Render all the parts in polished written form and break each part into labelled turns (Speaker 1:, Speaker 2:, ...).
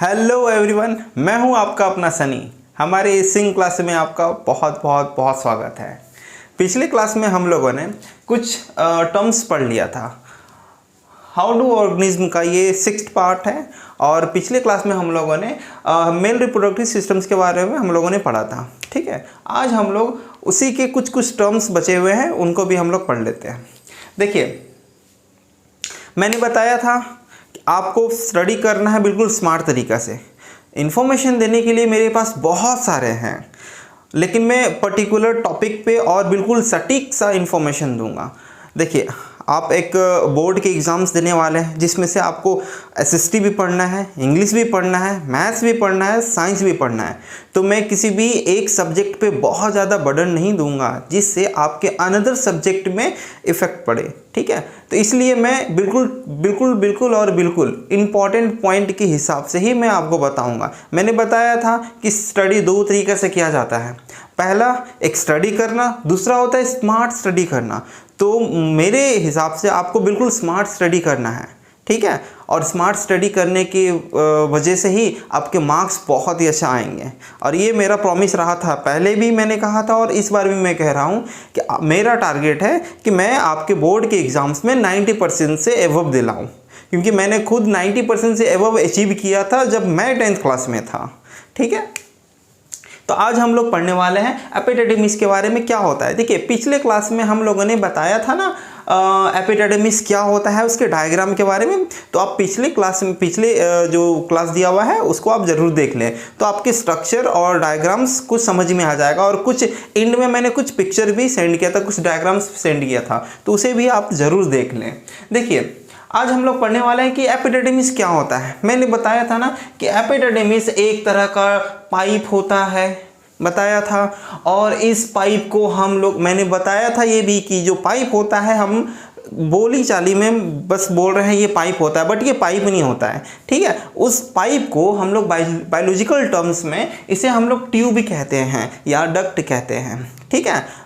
Speaker 1: Hello everyone, मैं हूं आपका अपना सनी। हमारे इस सिंग क्लास में आपका बहुत बहुत बहुत स्वागत है। पिछले क्लास में हम लोगों ने कुछ टर्म्स पढ़ लिया था। हाउ डू ऑर्गेनिज्म का ये 6th पार्ट है और पिछले क्लास में हम लोगों ने मेल रिप्रोडक्टिव सिस्टम्स के बारे में हम लोगों ने पढ़ा था। ठीक है, आज हम लोग उसी के कुछ टर्म्स बचे हुए हैं, उनको भी हम लोग पढ़ लेते हैं। देखिए, मैंने बताया था आपको स्टडी करना है बिल्कुल स्मार्ट तरीक़ा से। इन्फॉर्मेशन देने के लिए मेरे पास बहुत सारे हैं, लेकिन मैं पर्टिकुलर टॉपिक पे और बिल्कुल सटीक सा इन्फॉर्मेशन दूंगा। देखिए, आप एक बोर्ड के एग्ज़ाम्स देने वाले हैं जिसमें से आपको एसएसटी भी पढ़ना है, इंग्लिश भी पढ़ना है, मैथ्स भी पढ़ना है, साइंस भी पढ़ना है। तो मैं किसी भी एक सब्जेक्ट पे बहुत ज़्यादा बर्डन नहीं दूंगा जिससे आपके अनदर सब्जेक्ट में इफ़ेक्ट पड़े। ठीक है, तो इसलिए मैं बिल्कुल इम्पॉर्टेंट पॉइंट के हिसाब से ही मैं आपको बताऊंगा। मैंने बताया था कि स्टडी 2 तरीके से किया जाता है। पहला एक स्टडी करना, दूसरा होता है स्मार्ट स्टडी करना। तो मेरे हिसाब से आपको बिल्कुल स्मार्ट स्टडी करना है। ठीक है, और स्मार्ट स्टडी करने की वजह से ही आपके मार्क्स बहुत ही अच्छा आएंगे। और ये मेरा प्रॉमिस रहा था, पहले भी मैंने कहा था और इस बार भी मैं कह रहा हूँ कि मेरा टारगेट है कि मैं आपके बोर्ड के एग्ज़ाम्स में 90% से एबव दिलाऊँ, क्योंकि मैंने खुद 90% से एबव अचीव किया था जब मैं 10th क्लास में था। ठीक है, तो आज हम लोग पढ़ने वाले हैं एपिडिडेमिस के बारे में। क्या होता है, देखिए पिछले क्लास में हम लोगों ने बताया था ना एपिडिडेमिस क्या होता है, उसके डायग्राम के बारे में। तो आप पिछले जो क्लास दिया हुआ है उसको आप ज़रूर देख लें, तो आपके स्ट्रक्चर और डायग्राम्स कुछ समझ में आ जाएगा। और कुछ एंड में मैंने कुछ पिक्चर भी सेंड किया था, कुछ डायग्राम्स सेंड किया था, तो उसे भी आप ज़रूर देख लें। देखिए, आज हम लोग पढ़ने वाले हैं कि एपिडिडेमिस क्या होता है। मैंने बताया था ना कि एपिडिडेमिस एक तरह का पाइप होता है, बताया था। और इस पाइप को हम लोग, मैंने बताया था ये भी कि जो पाइप होता है, हम बोली चाली में बस बोल रहे हैं ये पाइप होता है, बट ये पाइप नहीं होता है। ठीक है, उस पाइप को हम लोग बायोलॉजिकल टर्म्स में इसे हम लोग ट्यूब कहते हैं या डक्ट कहते हैं। ठीक है,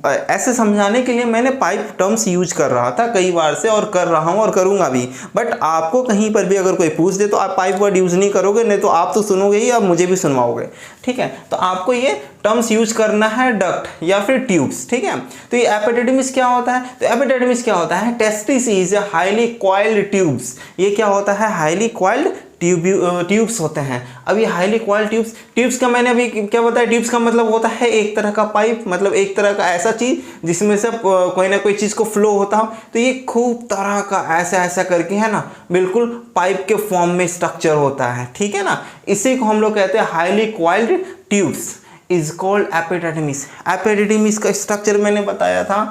Speaker 1: ऐसे समझाने के लिए मैंने पाइप टर्म्स यूज कर रहा था कई बार से, और कर रहा हूँ और करूँगा भी। बट आपको कहीं पर भी अगर कोई पूछ दे तो आप पाइप वर्ड यूज़ नहीं करोगे, नहीं तो आप तो सुनोगे ही, आप मुझे भी सुनवाओगे। ठीक है, तो आपको ये टर्म्स यूज करना है, डक्ट या फिर ट्यूब्स। ठीक है, तो ये एपिडिडेमिस क्या होता है, तो एपिडिडेमिस क्या होता है, testis is highly coiled tubes. ये क्या होता है, हाईली कॉइल्ड ट्यूब्स होते हैं। अब ये हाईली कॉइल्ड ट्यूब्स का मैंने अभी क्या बताया, ट्यूब्स का मतलब होता है एक तरह का पाइप, मतलब एक तरह का ऐसा चीज जिसमें से कोई ना कोई चीज को फ्लो होता हो। तो ये खूब तरह का ऐसा करके है ना, बिल्कुल पाइप के फॉर्म में स्ट्रक्चर होता है। ठीक है ना, इसी को हम लोग कहते हैं highly coiled tubes is called epididymis. Epididymis का स्ट्रक्चर मैंने बताया था,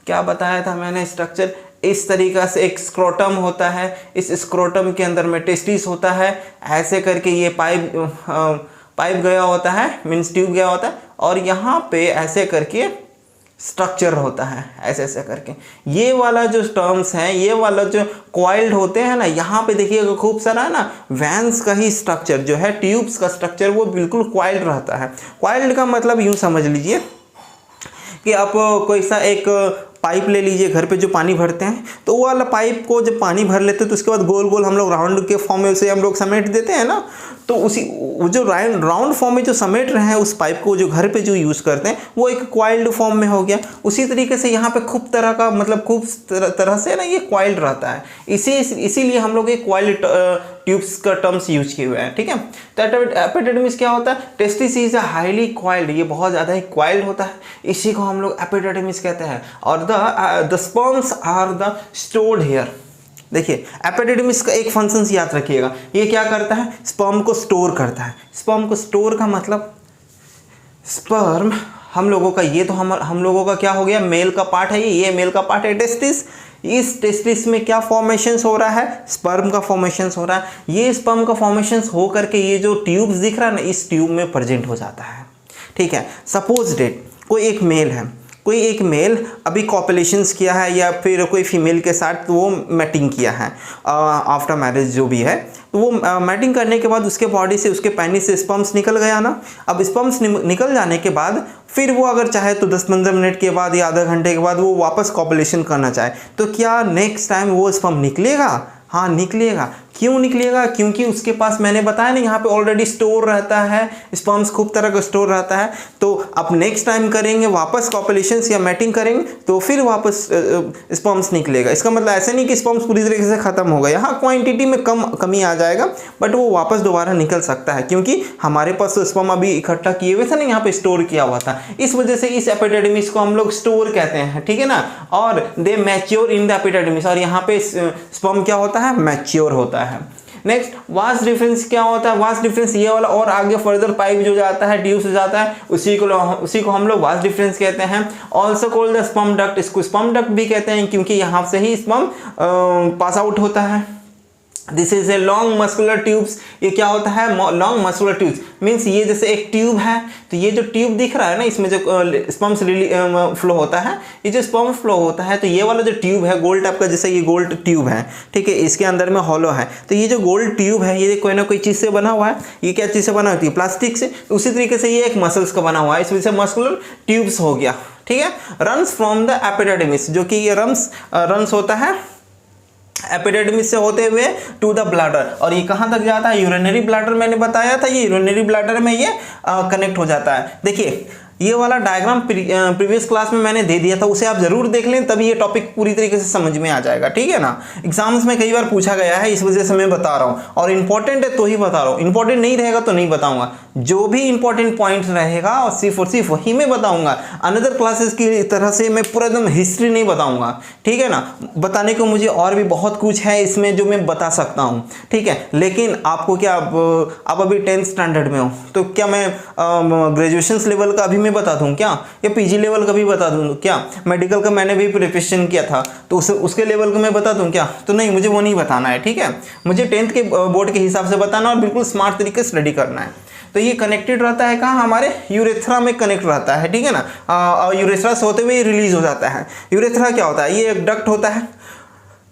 Speaker 1: क्या बताया था मैंने, स्ट्रक्चर इस तरीक़ा से एक स्क्रोटम होता है, इस स्क्रोटम के अंदर में टेस्टिस होता है, ऐसे करके ये पाइप गया होता है, मीन्स ट्यूब गया होता है, और यहाँ पे ऐसे करके स्ट्रक्चर होता है, ऐसे करके। ये वाला जो टर्म्स हैं, ये वाला जो कॉइल्ड होते हैं ना, यहाँ पे देखिएगा खूब सारा है ना, वैन्स का ही स्ट्रक्चर जो है, ट्यूब्स का स्ट्रक्चर वो बिल्कुल कॉइल्ड रहता है। कॉइल्ड का मतलब यूँ समझ लीजिए कि आप कोई सा एक पाइप ले लीजिए, घर पे जो पानी भरते हैं, तो वो वाला पाइप को जब पानी भर लेते हैं तो उसके बाद गोल गोल हम लोग राउंड के फॉर्म में उसे हम लोग समेट देते हैं ना। तो उसी जो राउंड फॉर्म में जो समेट रहे हैं उस पाइप को, जो घर पे जो यूज़ करते हैं, वो एक कॉइल्ड फॉर्म में हो गया। उसी तरीके से यहाँ पे खूब तरह का, मतलब खूब तरह से ना ये कॉइल्ड रहता है। इसीलिए हम लोग एक कॉइल्ड ट्यूब्स का टर्म्स यूज किए हुए हैं। ठीक है, तो एपिडिडेमिस क्या होता है, टेस्टिस इज हाईली कॉइल्ड, ये बहुत ज़्यादा ही कॉइल्ड होता है, इसी को हम लोग एपिडिडेमिस कहते हैं। और the sperms are the stored here. देखिए, एपिडिडेमिस का एक फंक्शन याद रखिएगा, ये क्या करता है, स्पर्म को स्टोर करता है। स्पर्म को स्टोर का मतलब, स्पर्म हम लोगों का, ये तो हम लोगों का क्या हो गया, मेल का पार्ट है, ये मेल का पार्ट है टेस्टिस। इस टेस्टिस में क्या फॉर्मेशंस हो रहा है, स्पर्म का फॉर्मेशंस हो रहा है। ये स्पर्म का फॉर्मेशंस हो करके ये जो ट्यूब्स दिख रहा है ना, इस ट्यूब में प्रेजेंट हो जाता है। ठीक है, सपोज डेट कोई एक मेल अभी कॉपुलेशंस किया है, या फिर कोई फीमेल के साथ वो मैटिंग किया है आफ्टर मैरिज जो भी है, तो वो मैटिंग करने के बाद उसके बॉडी से, उसके पेनिस से स्पर्म्स निकल गया ना। अब स्पर्म्स निकल जाने के बाद फिर वो अगर चाहे तो 10-15 मिनट के बाद या आधा घंटे के बाद वो वापस कॉपुलेशन करना चाहे, तो क्या नेक्स्ट टाइम वो स्पर्म निकलेगा? हाँ निकलेगा। क्यों निकलेगा? क्योंकि उसके पास मैंने बताया ना यहाँ पे ऑलरेडी स्टोर रहता है, स्पर्म्स खूब तरह का स्टोर रहता है। तो अब नेक्स्ट टाइम करेंगे वापस कॉपुलेशंस या मैटिंग करेंगे तो फिर वापस स्पर्म्स निकलेगा। इसका मतलब ऐसा नहीं कि स्पर्म्स पूरी तरीके से खत्म हो गया, हाँ क्वांटिटी में कमी आ जाएगा, बट वो वापस दोबारा निकल सकता है क्योंकि हमारे पास स्पर्म अभी इकट्ठा किए हुए थे ना, यहाँ पे स्टोर किया हुआ था। इस वजह से इस एपिडिडमिस को हम लोग स्टोर कहते हैं, ठीक है ना। और दे मैच्योर इन द एपिडिडमिस, और यहाँ पे स्पर्म क्या होता है? मैच्योर होता है। नेक्स्ट वास्ट डिफरेंस क्या होता है? वास्ट डिफरेंस ये वाला और आगे फर्दर पाइप जो जाता है, ट्यूब से जाता है, उसी को हम लोग वास्ट डिफरेंस कहते हैं। Also called the sperm duct, इसको स्पर्म डक्ट भी कहते हैं क्योंकि यहाँ से ही स्पर्म पास आउट होता है। This is a long muscular tubes, ये क्या होता है? लॉन्ग मस्कुलर ट्यूब्स मीन्स ये जैसे एक ट्यूब है, तो ये जो ट्यूब दिख रहा है ना, इसमें जो स्पर्म्स फ्लो होता है, ये जो स्पर्म फ्लो होता है, तो ये वाला जो ट्यूब है गोल टाइप का, जैसे ये गोल्ड ट्यूब है, ठीक है, इसके अंदर में हॉलो है, तो ये जो गोल्ड ट्यूब है ये कोई ना कोई चीज़ से बना हुआ है। ये क्या चीज़ से बना होती है? प्लास्टिक से। उसी तरीके से ये एक मसल्स का बना हुआ है, इस वजह से मस्कुलर ट्यूब्स हो गया, ठीक है। रन्स फ्रॉम द एपिडिडमिस, जो कि ये रन्स होता है एपिडिडमिस से होते हुए टू द ब्लैडर, और ये कहाँ तक जाता है? यूरिनरी ब्लैडर मैंने बताया था, ये यूरिनरी ब्लैडर में ये कनेक्ट हो जाता है। देखिए ये वाला डायग्राम प्रीवियस क्लास में मैंने दे दिया था, उसे आप जरूर देख लें, तभी ये टॉपिक पूरी तरीके से समझ में आ जाएगा, ठीक है ना। एग्जाम्स में कई बार पूछा गया है, इस वजह से मैं बता रहा हूँ, और इंपॉर्टेंट है तो ही बता रहा हूँ, इंपॉर्टेंट नहीं रहेगा तो नहीं बताऊंगा। जो भी इंपॉर्टेंट पॉइंट रहेगा और सिर्फ वही मैं बताऊंगा। अनदर क्लासेस की तरह से मैं पूरा एकदम हिस्ट्री नहीं बताऊंगा, ठीक है ना। बताने को मुझे और भी बहुत कुछ है इसमें जो मैं बता सकता हूँ, ठीक है। लेकिन आपको क्या, आप अभी 10th स्टैंडर्ड में हो, तो क्या मैं ग्रेजुएशन लेवल का अभी मैं बता दूं क्या, या पीजी लेवल का भी बता दूं क्या? मेडिकल का मैंने भी प्रिपरेशन किया था, तो उसके लेवल का मैं बता दूं क्या? तो नहीं, मुझे वो नहीं बताना है, ठीक है। मुझे 10th के बोर्ड के हिसाब से बताना और बिल्कुल स्मार्ट तरीके से स्टडी करना है। तो ये कनेक्टेड रहता है कहाँ? हमारे यूरेथ्रा में कनेक्ट रहता है, ठीक है ना। यूरेथ्रा से होते हुए रिलीज हो जाता है। यूरेथ्रा क्या होता है? ये एक डक्ट होता है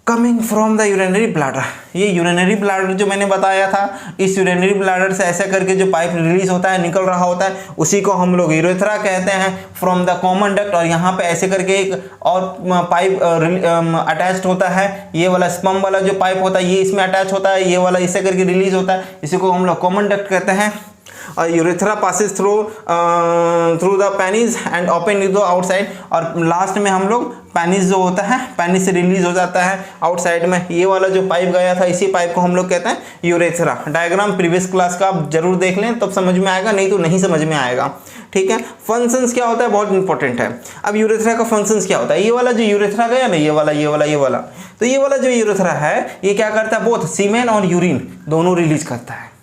Speaker 1: coming from the urinary bladder. ये यूरिनरी ब्लैडर जो मैंने बताया था, इस यूरिनरी ब्लैडर से ऐसे करके जो पाइप रिलीज होता है, निकल रहा होता है, उसी को हम लोग यूरेथ्रा कहते हैं, फ्रॉम द कॉमन डक्ट। और यहाँ पे ऐसे करके एक और पाइप अटैच्ड होता है, ये वाला स्पर्म वाला जो पाइप होता है ये इसमें अटैच होता है, ये वाला इससे करके रिलीज होता है, इसी को हम लोग कॉमन डक्ट कहते हैं। और urethra passes through the penis and open to the outside, और लास्ट में हम लोग पेनिस जो होता है, पेनिस से रिलीज हो जाता है आउटसाइड में। ये वाला जो पाइप गया था, इसी पाइप को हम लोग कहते हैं यूरेथ्रा। डायग्राम प्रीवियस क्लास का आप जरूर देख लें, तब समझ में आएगा, नहीं तो नहीं समझ में आएगा, ठीक है। फंक्शंस क्या होता है? बहुत इंपॉर्टेंट है। अब यूरेथ्रा का फंक्शंस क्या होता है? ये वाला जो यूरेथ्रा गया ना, ये वाला, तो ये वाला जो यूरेथ्रा है ये क्या करता है? बोथ सीमेन और यूरिन दोनों रिलीज करता है।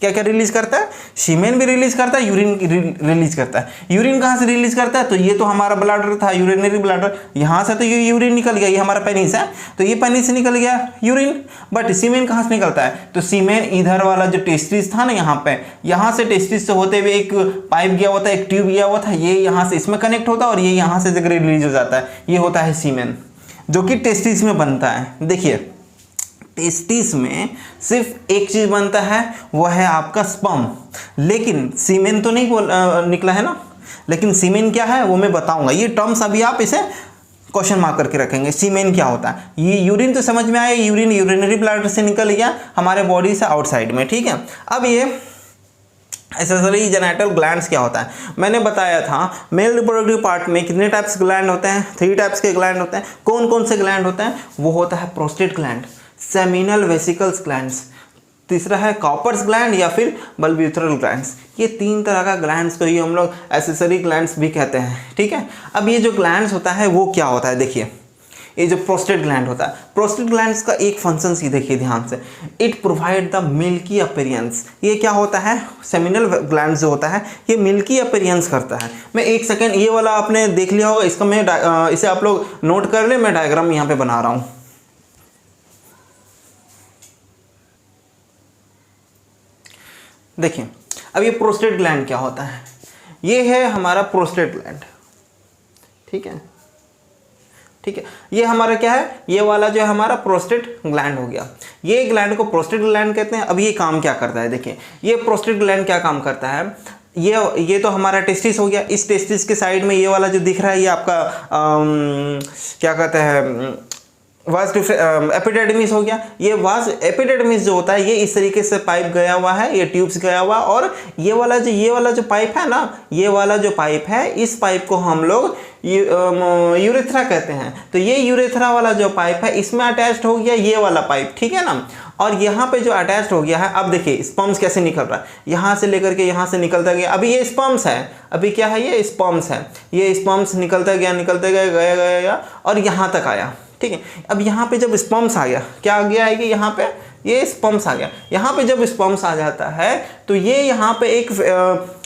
Speaker 1: क्या क्या रिलीज करता है? सीमेन भी रिलीज करता है, यूरिन रिलीज करता है। यूरिन कहाँ से रिलीज करता है? तो ये तो हमारा ब्लैडर था, यूरिनरी ब्लैडर, यहाँ से तो ये यूरिन निकल गया, ये हमारा पेनिस है, तो ये पेनिस से निकल गया यूरिन। बट सीमेन कहाँ से निकलता है? तो सीमेन इधर वाला जो टेस्टिस था ना, यहाँ पे, यहाँ से टेस्टिस से होते हुए एक पाइप गया हुआ था, एक ट्यूब गया हुआ था, ये यहाँ से इसमें कनेक्ट होता है और ये यहाँ से जगह रिलीज हो जाता है, ये होता है सीमेन, जो कि टेस्टिस में बनता है। देखिए टेस्टिस में सिर्फ एक चीज बनता है, वह है आपका स्पर्म, लेकिन सीमेन तो नहीं निकला है ना। लेकिन सीमेन क्या है वो मैं बताऊंगा, ये टर्म्स अभी आप इसे क्वेश्चन मार्क करके रखेंगे। सीमेन क्या होता है? ये यूरिन तो समझ में आया, यूरिन यूरिनरी ब्लैडर से निकल गया हमारे बॉडी से आउटसाइड में, ठीक है। अब ये एसेसरी जेनिटल ग्लैंड्स क्या होता है? मैंने बताया था मेल रिप्रोडक्टिव पार्ट में कितने टाइप्स के ग्लैंड होते हैं? 3 टाइप्स के ग्लैंड होते हैं। कौन कौन से ग्लैंड होते हैं? वो होता है prostate gland, seminal vesicles glands, तीसरा है कॉपर्स ग्लैंड या फिर बल्ब्यूथरल ग्लैंड्स। ये 3 तरह का ग्लैंड्स को ही हम लोग एसेसरी ग्लैंड्स भी कहते हैं, ठीक है। अब ये जो ग्लैंड्स होता है वो क्या होता है? देखिए ये जो प्रोस्टेट ग्लैंड होता है, प्रोस्टेट ग्लैंड्स का एक फंक्शन ही देखिए ध्यान से, it provide the milky appearance. ये क्या होता है? सेमिनल ग्लैंड जो होता है ये मिल्की अपीयरेंस करता है। मैं एक सेकेंड, ये वाला आपने देख लिया होगा, इसका मैं इसे आप लोग नोट कर ले, मैं डायग्राम यहाँ पे बना रहा हूँ। देखिए अब ये प्रोस्टेट ग्लैंड क्या होता है? ये है हमारा प्रोस्टेट ग्लैंड, ठीक है, ठीक है। ये हमारा क्या है? ये वाला जो है हमारा प्रोस्टेट ग्लैंड हो गया। ये ग्लैंड को प्रोस्टेट ग्लैंड कहते हैं। अब ये काम क्या करता है? देखिए ये प्रोस्टेट ग्लैंड क्या काम करता है? ये तो हमारा टेस्टिस हो गया। इस टेस्टिस के साइड में ये वाला जो दिख रहा है ये आपका क्या कहते हैं, वास्ट एपिडेडमिस हो गया। ये वास्ट एपिडेडमिस जो होता है ये इस तरीके से पाइप गया हुआ है, ये ट्यूब्स गया हुआ, और ये वाला जो पाइप है ना, ये वाला जो पाइप है, इस पाइप को हम लोग यूरेथ्रा कहते हैं। तो ये यूरेथ्रा वाला जो पाइप है इसमें अटैच्ड हो गया ये वाला पाइप, ठीक है ना। और यहाँ पे जो अटैच्ड हो गया है, अब देखिए स्पर्म्स कैसे निकल रहा है, यहाँ से लेकर के यहाँ से निकलता गया। अभी ये स्पर्म्स है, अभी क्या है, ये स्पर्म्स है, ये स्पर्म्स निकलता गया गया और यहाँ तक आया, ठीक है। अब यहाँ पे जब स्पर्म्स आ गया, क्या आ गया है कि यहाँ पे ये स्पर्म्स आ गया। यहाँ पे जब स्पर्म्स आ जाता है तो ये यहाँ पे एक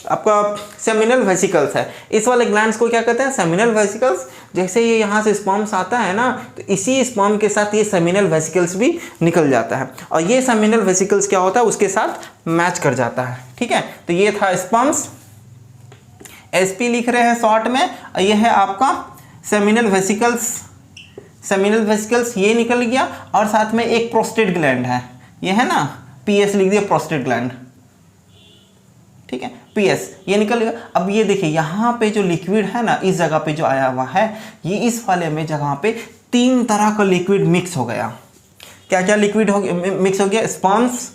Speaker 1: आपका सेमिनल वेसिकल्स है। इस वाले ग्लैंड्स को क्या कहते हैं, सेमिनल वेसिकल्स। जैसे ये यहाँ से स्पर्म्स आता है ना, तो इसी स्पर्म के साथ ये सेमिनल वेसिकल्स भी निकल जाता है, और ये सेमिनल वेसिकल्स क्या होता है, उसके साथ मैच कर जाता है, ठीक है। तो ये था स्पर्म्स, एसपी लिख रहे हैं शॉर्ट में, और ये है आपका सेमिनल वेसिकल्स। सेमिनल वेसिकल्स ये निकल गया, और साथ में एक प्रोस्टेट ग्लैंड है, ये है ना, पीएस लिख दिया, प्रोस्टेट ग्लैंड, ठीक है, पीएस ये निकल गया। अब ये देखिए यहाँ पे जो लिक्विड है ना, इस जगह पे जो आया हुआ है, ये इस वाले में जगह पे 3 तरह का लिक्विड मिक्स हो गया। क्या क्या लिक्विड हो गया, मिक्स हो गया, स्पर्म्स,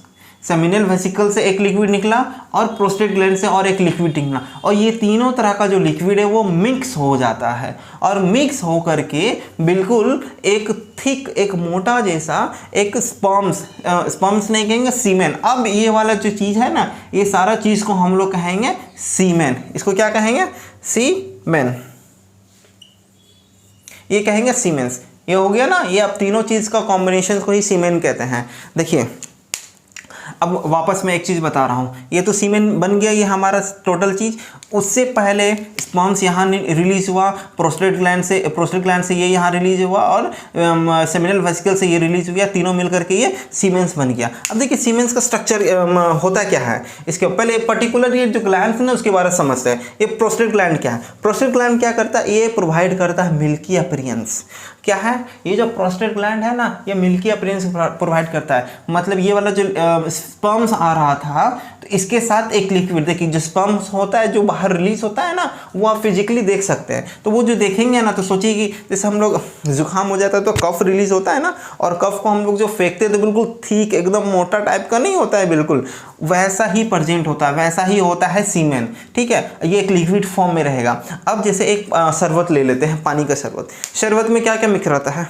Speaker 1: सेमिनल वेसिकल से एक लिक्विड निकला, और प्रोस्टेट ग्लैंड से और एक लिक्विड निकला, और ये तीनों तरह का जो लिक्विड है वो मिक्स हो जाता है, और मिक्स हो करके बिल्कुल एक थिक, एक मोटा जैसा एक स्पर्म्स नहीं कहेंगे, सीमेन। अब ये वाला जो चीज़ है ना, ये सारा चीज़ को हम लोग कहेंगे सीमेन। इसको क्या कहेंगे, सीमेन, ये कहेंगे सीमेंस। ये हो गया ना, ये अब तीनों चीज़ का कॉम्बिनेशन को ही सीमेन कहते हैं। देखिए अब वापस मैं एक चीज़ बता रहा हूँ, ये तो सीमेन बन गया, ये हमारा टोटल चीज़। उससे पहले स्पर्म्स यहाँ रिलीज हुआ, प्रोस्टेट ग्लैंड से ये यहाँ रिलीज हुआ, और सेमिनल वेसिकल से ये रिलीज हुआ, तीनों मिलकर के ये सीमेंस बन गया। अब देखिए सीमेंस का स्ट्रक्चर होता क्या है, इसके पहले पर्टिकुलर ये जो ग्लैंड है ना उसके बारे में समझते हैं। ये प्रोस्टेट ग्लैंड क्या है, प्रोस्टेट ग्लैंड क्या करता है, ये प्रोवाइड करता है मिल्की अपीयरेंस। क्या है, ये जो प्रोस्टेट ग्लैंड है ना, ये मिल्की अपीयरेंस प्रोवाइड करता है। मतलब ये वाला जो स्पर्म्स आ रहा था, तो इसके साथ एक लिक्विड, देखिए जो स्पर्म्स होता है जो बाहर रिलीज होता है ना, वो आप फिजिकली देख सकते हैं। तो वो जो देखेंगे ना, तो सोचिए कि जैसे हम लोग जुकाम हो जाता है तो कफ रिलीज होता है ना, और कफ को हम लोग जो फेंकते हैं तो बिल्कुल ठीक एकदम मोटा टाइप का नहीं होता है, बिल्कुल वैसा ही प्रेजेंट होता है, वैसा ही होता है सीमेन, ठीक है। ये एक लिक्विड फॉर्म में रहेगा। अब जैसे एक शरबत ले लेते हैं, पानी का शरबत। शरबत में क्या क्या मिक्स रहता है,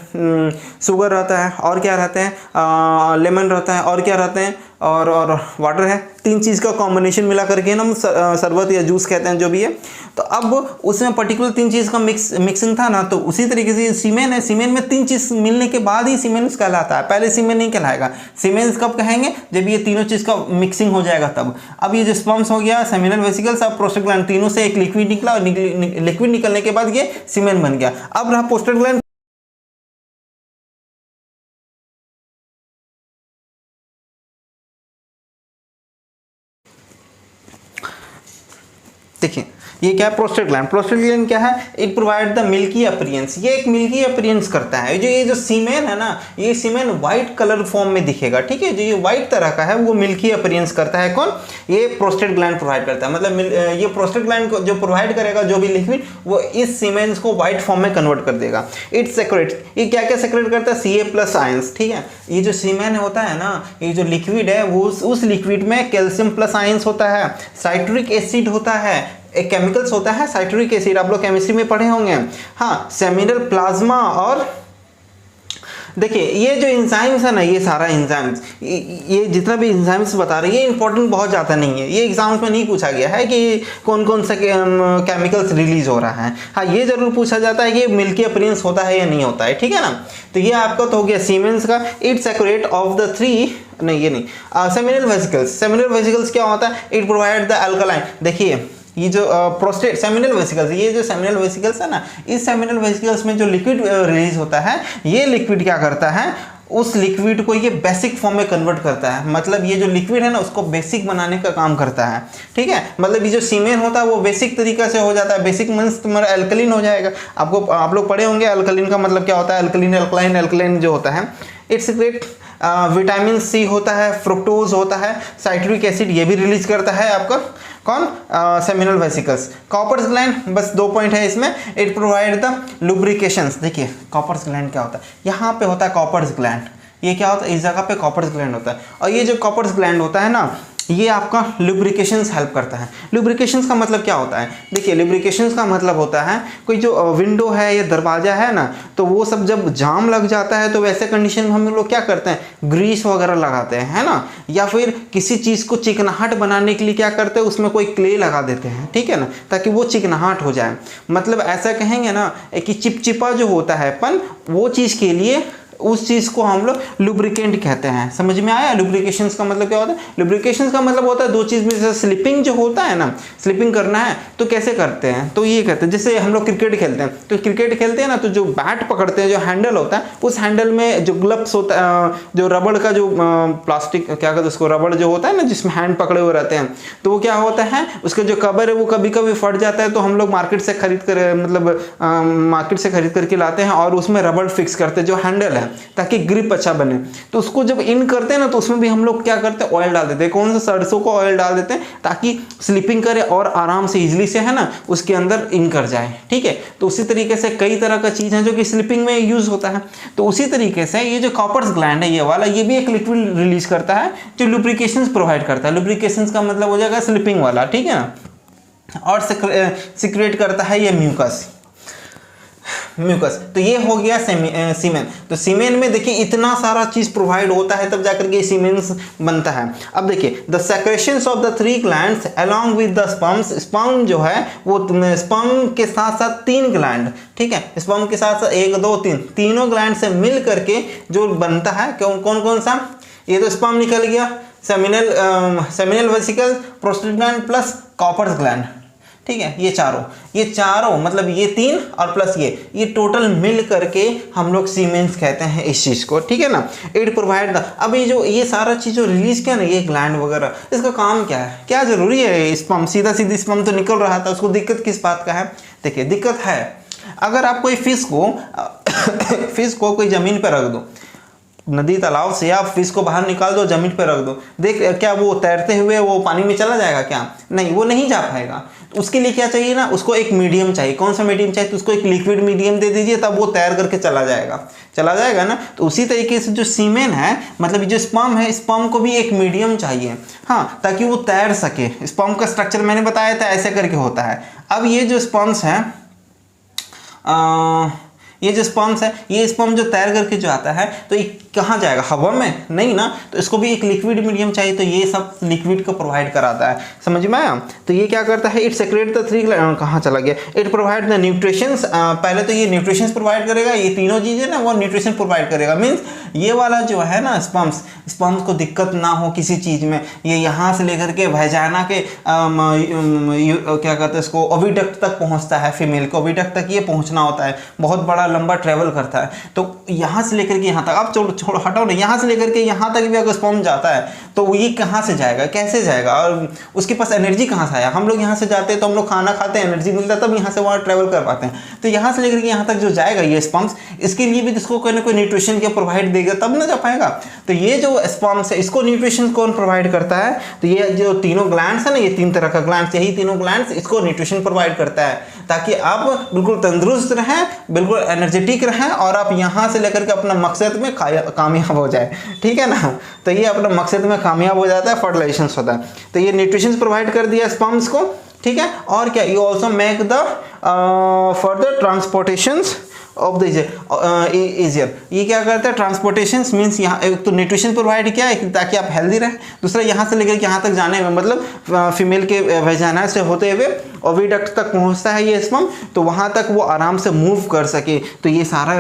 Speaker 1: शुगर रहता है, और क्या रहते हैं, लेमन रहता है, और क्या रहते हैं, और वाटर है। 3 चीज़ का कॉम्बिनेशन मिला करके हम शरबत या जूस कहते हैं, जो भी है। तो अब उसमें पर्टिकुलर 3 चीज़ का मिक्सिंग था ना, तो उसी तरीके से सीमेन है। सीमेन में 3 चीज़ मिलने के बाद ही सीमेंस कहलाता है, पहले सीमेन नहीं कहलाएगा। सीमेंस कब कहेंगे, जब ये तीनों चीज़ का मिक्सिंग हो जाएगा तब। अब ये जो स्पर्म्स हो गया, सेमिनल वेसिकल्स, अब प्रोस्टेट ग्लैंड, तीनों से एक लिक्विड निकला, और लिक्विड निकलने के बाद ये सीमेन बन गया। अब रहा प्रोस्टेट ग्लैंड। देखिए ये क्या है, प्रोस्टेट ग्लैंड। प्रोस्टेट ग्लैंड क्या है, it provide the milky appearance. ये एक मिल्की अपीयरेंस करता है। ये जो सीमेन है ना, ये सीमेन व्हाइट कलर फॉर्म में दिखेगा, ठीक है। जो ये व्हाइट तरह का है वो मिल्की अपीयरेंस करता है। कौन, ये प्रोस्टेट ग्लैंड प्रोवाइड करता है। मतलब ये प्रोस्टेट ग्लैंड को जो प्रोवाइड करेगा जो भी लिक्विड, वो इस सीमेंस को व्हाइट फॉर्म में कन्वर्ट कर देगा। इट सेक्रेट्स, ये क्या क्या सेक्रेट करता है, Ca+ आयंस, ठीक है। ये जो सीमेन होता है ना, ये जो लिक्विड है वो उस लिक्विड में कैल्शियम+ आयंस होता है, साइट्रिक एसिड होता है, एक केमिकल्स होता है साइट्रिक एसिड, आप लोग केमिस्ट्री में पढ़े होंगे। हाँ, सेमिनल प्लाज्मा, और देखिए ये जो एंजाइम्स है ना, ये सारा एंजाइम्स, ये जितना भी एंजाइम्स बता रहे हैं, ये इंपॉर्टेंट बहुत ज़्यादा नहीं है। ये एग्जाम्स में नहीं पूछा गया है कि कौन कौन सा केमिकल्स रिलीज हो रहा है। हाँ, ये जरूर पूछा जाता है कि मिल्की अपीयरेंस होता है या नहीं होता है, ठीक है ना। तो ये आपका तो हो गया सीमेंस का। इट सेक्रेट ऑफ द 3, नहीं ये नहीं, सेमिनल वेसिकल्स। सेमिनल वेसिकल्स क्या होता है, इट प्रोवाइड द अल्कलाइन। देखिए ये जो प्रोस्टेट सेमिनल वेसिकल्स, ये जो सेमिनल वेसिकल्स है ना, इस सेमिनल वेसिकल्स में जो लिक्विड रिलीज होता है, ये लिक्विड क्या करता है, उस लिक्विड को ये बेसिक फॉर्म में कन्वर्ट करता है। मतलब ये जो लिक्विड है ना, उसको बेसिक बनाने का काम करता है, ठीक है। मतलब ये जो सीमेन होता है वो बेसिक तरीका से हो जाता है। बेसिक मीन्स तुम्हारा अल्कलीन हो जाएगा। आप लोग पढ़े होंगे अल्कलीन का मतलब क्या होता है, अल्कलीन, अल्कलाइन, अल्कलाइन जो होता है। इट्स ग्रेट विटामिन सी होता है, फ्रुक्टोज होता है, साइट्रिक एसिड ये भी रिलीज करता है आपका कौन, सेमिनल वेसिकल्स। कॉपर्स ग्लैंड, बस 2 पॉइंट है इसमें, इट प्रोवाइड द लुब्रिकेशंस। देखिए कॉपर्स ग्लैंड क्या होता है, यहाँ पे होता है कॉपर्स ग्लैंड, ये क्या होता है, इस जगह पे कॉपर्स ग्लैंड होता है। और ये जो कॉपर्स ग्लैंड होता है ना, ये आपका लुब्रिकेशंस हेल्प करता है। लुब्रिकेशंस का मतलब क्या होता है, देखिए लुब्रिकेशंस का मतलब होता है कोई जो विंडो है या दरवाजा है ना, तो वो सब जब जाम लग जाता है तो वैसे कंडीशन में हम लोग क्या करते हैं, ग्रीस वगैरह लगाते हैं, है ना, या फिर किसी चीज़ को चिकनाहट बनाने के लिए क्या करते हैं, उसमें कोई क्ले लगा देते हैं, ठीक है ना, ताकि वो चिकनाहट हो जाए। मतलब ऐसा कहेंगे ना कि चिपचिपा जो होता है पन, वो चीज़ के लिए उस चीज़ को हम लोग लुब्रिकेंट कहते हैं। समझ में आया, लुब्रिकेशंस का मतलब क्या होता है, लुब्रिकेशंस का मतलब होता है दो चीज़ में, जैसे स्लिपिंग जो होता है ना, स्लिपिंग करना है तो कैसे करते हैं, तो ये कहते हैं, जैसे हम लोग क्रिकेट खेलते हैं, तो क्रिकेट खेलते हैं ना, तो जो बैट पकड़ते हैं, जो हैंडल होता है, उस हैंडल में जो ग्लव्स होता है, जो रबड़ का जो प्लास्टिक क्या कहते हैं उसको, रबड़ जो होता है ना जिसमें हैंड पकड़े हुए रहते हैं, तो वो क्या होता है, उसका जो कवर है वो कभी कभी फट जाता है, तो हम लोग मार्केट से खरीद कर, मतलब मार्केट से खरीद करके लाते हैं और उसमें रबड़ फिक्स करते हैं जो हैंडल है, ताकि ग्रिप अच्छा बने। तो उसको जब इन करते हैं ना, तो उसमें भी हम लोग क्या करते हैं, ऑयल डाल देते हैं। कौन सा, सरसों को ऑयल डाल देते हैं ताकि स्लिपिंग करे और आराम से इजीली से, है ना, उसके अंदर इन कर जाए, ठीक है। तो उसी तरीके से कई तरह का चीज़ है जो कि स्लिपिंग में यूज होता है। तो उसी तरीके से ये जो कॉपर्स ग्लैंड है ये वाला, ये भी एक लिक्विड रिलीज करता है जो लुब्रिकेशंस प्रोवाइड करता है। लुब्रिकेशंस का मतलब हो जाएगा स्लिपिंग वाला, ठीक है ना। और सिक्रेट करता है ये म्यूकस। तो ये हो गया सीमेन। तो सीमेन में देखिए इतना सारा चीज प्रोवाइड होता है तब जाकर के सीमेंस बनता है। अब देखिए the secretions of the 3 glands along with the sperms, sperm जो है वो स्पर्म के साथ साथ 3 ग्लैंड, ठीक है, स्पर्म के साथ साथ 1 2 3 तीनों ग्लैंड से मिल करके जो बनता है, कौन कौन सा, ये तो स्पर्म निकल गया, seminal vesicle, prostate gland plus Cowper's gland, ठीक है, ये चारों मतलब ये 3 और प्लस ये टोटल मिल करके हम लोग सीमेंस कहते हैं इस चीज को, ठीक है ना। इट प्रोवाइड द, अब ये सारा चीज जो रिलीज किया ना, ये ग्लैंड वगैरह, इसका काम क्या है, क्या जरूरी है, स्पर्म सीधा स्पर्म तो निकल रहा था, उसको दिक्कत किस बात का है। देखिए दिक्कत है, अगर आप कोई फिश को कोई जमीन पर रख दो, नदी तालाब से आप फिश को बाहर निकाल दो, जमीन पर रख दो, देख क्या वो तैरते हुए वो पानी में चला जाएगा क्या, नहीं, वो नहीं जा पाएगा। तो उसके लिए क्या चाहिए ना, उसको एक मीडियम चाहिए। कौन सा मीडियम चाहिए, तो उसको एक लिक्विड मीडियम दे दीजिए, तब वो तैर करके चला जाएगा ना। तो उसी तरीके से जो सीमेन है, मतलब जो स्पर्म है, स्पर्म को भी एक मीडियम चाहिए, हाँ, ताकि वो तैर सके। स्पर्म का स्ट्रक्चर मैंने बताया था, ऐसे करके होता है। अब ये जो स्पर्म्स है, ये जो स्पर्म्स है, ये स्पर्म जो तैर करके जो आता है, तो ये कहाँ जाएगा, हवा में नहीं ना, तो इसको भी एक लिक्विड मीडियम चाहिए, तो ये सब लिक्विड को प्रोवाइड कराता है। समझ में आया। तो ये क्या करता है, इट सेक्रेट द 3 कहाँ चला गया, इट प्रोवाइड द न्यूट्रिशंस। पहले तो ये न्यूट्रिशंस प्रोवाइड करेगा, ये तीनों चीज़ें ना वो न्यूट्रिशन प्रोवाइड करेगा। मीन्स ये वाला जो है ना स्पर्म्स को दिक्कत ना हो किसी चीज़ में, ये यहाँ से लेकर के वजाइना के क्या कहते हैं इसको, ओविडक्ट तक पहुँचता है। फीमेल को ओविडक्ट तक ये पहुँचना होता है, बहुत बड़ा लंबा ट्रेवल करता है। तो यहाँ से लेकर के यहाँ तक, आप छोड़ो हटाओ ना, यहाँ से लेकर के यहाँ तक भी अगर स्पर्म जाता है तो ये कहाँ से जाएगा, कैसे जाएगा, और उसके पास एनर्जी कहाँ से आया। हम लोग यहाँ से जाते हैं तो हम लोग खाना खाते हैं, एनर्जी मिलता है, तब यहाँ से वहाँ ट्रेवल कर पाते हैं। तो यहाँ से लेकर के यहाँ तक जो जाएगा ये स्पर्म्स, इसके लिए भी इसको कोई ना कोई न्यूट्रिशन क्या प्रोवाइड देगा, तब ना जा पाएगा। तो ये जो स्पर्म्स है, इसको न्यूट्रिशन कौन प्रोवाइड करता है, तो ये जो तीनों ग्लैंड्स है ना, ये 3 तरह का ग्लैंड्स, यही तीनों ग्लैंड्स इसको न्यूट्रिशन प्रोवाइड करता है, ताकि आप बिल्कुल तंदुरुस्त रहें, बिल्कुल एनर्जेटिक रहें, और आप यहाँ से लेकर के अपना मकसद में कामयाब हो जाए, ठीक है ना। तो ये अपना मकसद में कामयाब हो जाता है, फर्टिलाइजेशन होता है। तो ये न्यूट्रिशन प्रोवाइड कर दिया स्पर्म्स को, ठीक है। और क्या, you also make the further transportations of the easier. ये क्या करता है, ट्रांसपोर्टेशन मीन्स यहाँ एक तो न्यूट्रिशन प्रोवाइड किया है ताकि आप हेल्दी रहें, दूसरा यहाँ से लेकर यहाँ तक जाने में, मतलब फीमेल के वजाइना से होते हुए ओविडक्ट तक पहुँचता है ये स्पर्म, तो वहाँ तक वो आराम से मूव कर सके। तो ये सारा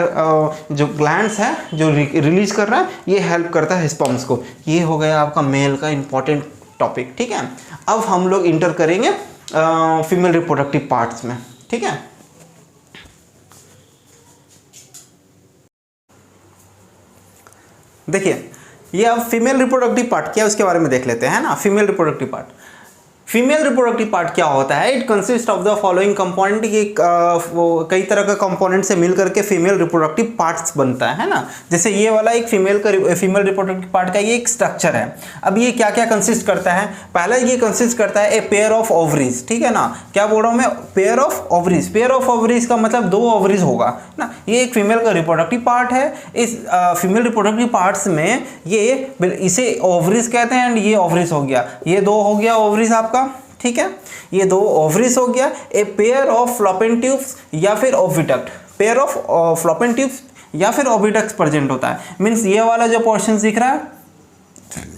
Speaker 1: जो ग्लैंड्स है जो रिलीज कर रहा है, ये हेल्प करता है स्पर्म्स को। ये हो गया आपका मेल का इंपॉर्टेंट टॉपिक, ठीक है। अब हम लोग इंटर करेंगे फीमेल रिप्रोडक्टिव पार्ट्स में, ठीक है। देखिए ये अब फीमेल रिप्रोडक्टिव पार्ट क्या है उसके बारे में देख लेते हैं ना। Female reproductive part, female reproductive part क्या होता है? It consist of the following component, कई तरह का कंपोनेंट से मिलकर के फीमेल रिप्रोडक्टिव पार्ट्स बनता है ना। जैसे ये वाला एक फीमेल रिप्रोडक्टिव पार्ट का ये एक स्ट्रक्चर है। अब ये क्या क्या कंसिस्ट करता है? पहला ये कंसिस्ट करता है ए पेयर ऑफ ओवरीज, ठीक है ना। क्या बोल रहा हूँ मैं? Pair of ovaries. Pair of ovaries का मतलब 2 ओवरीज होगा ना। ये एक फीमेल का रिप्रोडक्टिव पार्ट है। इस फीमेल रिप्रोडक्टिव पार्ट्स में इसे ओवरीज कहते हैं एंड ये ओवरीज हो गया, ये 2 हो गया ओवरीज आपका, ठीक है। ये 2 ओवरीज हो गया। A pair of fallopian tubes या फिर oviduct, pair of fallopian tubes या फिर ओविडक्ट्स प्रेजेंट होता है। मीन्स ये वाला जो पोर्शन दिख रहा है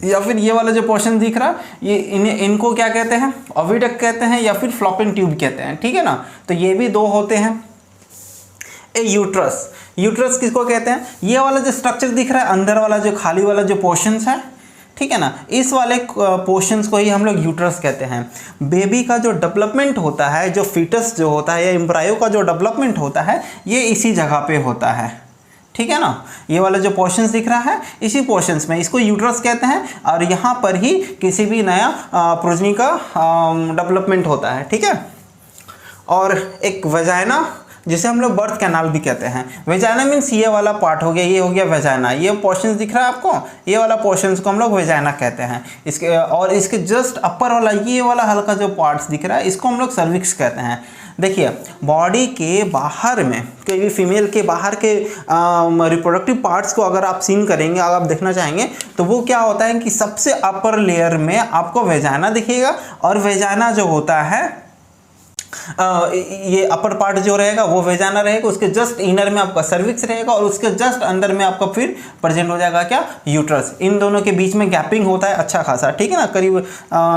Speaker 1: या फिर ये वाला जो पोर्शन दिख रहा है, ये इनको क्या कहते हैं? ओविडक्ट कहते हैं या फिर फ्लोपियन ट्यूब कहते हैं, ठीक है ना। तो ये भी 2 होते हैं। ए यूट्रस, यूट्रस किसको कहते हैं? ये वाला जो स्ट्रक्चर दिख रहा है, अंदर वाला जो खाली वाला जो पोर्शंस है, ठीक है ना, इस वाले पोर्शंस को ही हम लोग यूट्रस कहते हैं। बेबी का जो डेवलपमेंट होता है, जो फीटस जो होता है या एम्ब्रायो का जो डेवलपमेंट होता है, ये इसी जगह पे होता है, ठीक है ना। ये वाला जो पोर्शंस दिख रहा है, इसी पोर्शंस में, इसको यूट्रस कहते हैं। और यहाँ पर ही किसी भी नया प्रोजनी का डेवलपमेंट होता है, ठीक है। और एक वजाइना, जिसे हम लोग बर्थ कैनाल भी कहते हैं। वेजाइना मीन्स ये वाला पार्ट हो गया, ये हो गया वेजाइना। ये पोर्शंस दिख रहा है आपको, ये वाला पोर्शंस को हम लोग वेजाइना कहते हैं। इसके और इसके जस्ट अपर वाला ये वाला हल्का जो पार्ट्स दिख रहा है, इसको हम लोग सर्विक्स कहते हैं। देखिए, बॉडी के बाहर में, कोई भी फीमेल के बाहर के रिप्रोडक्टिव पार्ट्स को अगर आप सीन करेंगे, अगर आप देखना चाहेंगे, तो वो क्या होता है कि सबसे अपर लेयर में आपको वेजाइना दिखेगा। और वेजाइना जो होता है, ये अपर पार्ट जो रहेगा वो वेजाना रहेगा, उसके जस्ट इनर में आपका सर्विक्स रहेगा और उसके जस्ट अंदर में आपका फिर प्रेजेंट हो जाएगा क्या? यूट्रस। इन दोनों के बीच में गैपिंग होता है अच्छा खासा, ठीक है ना, करीब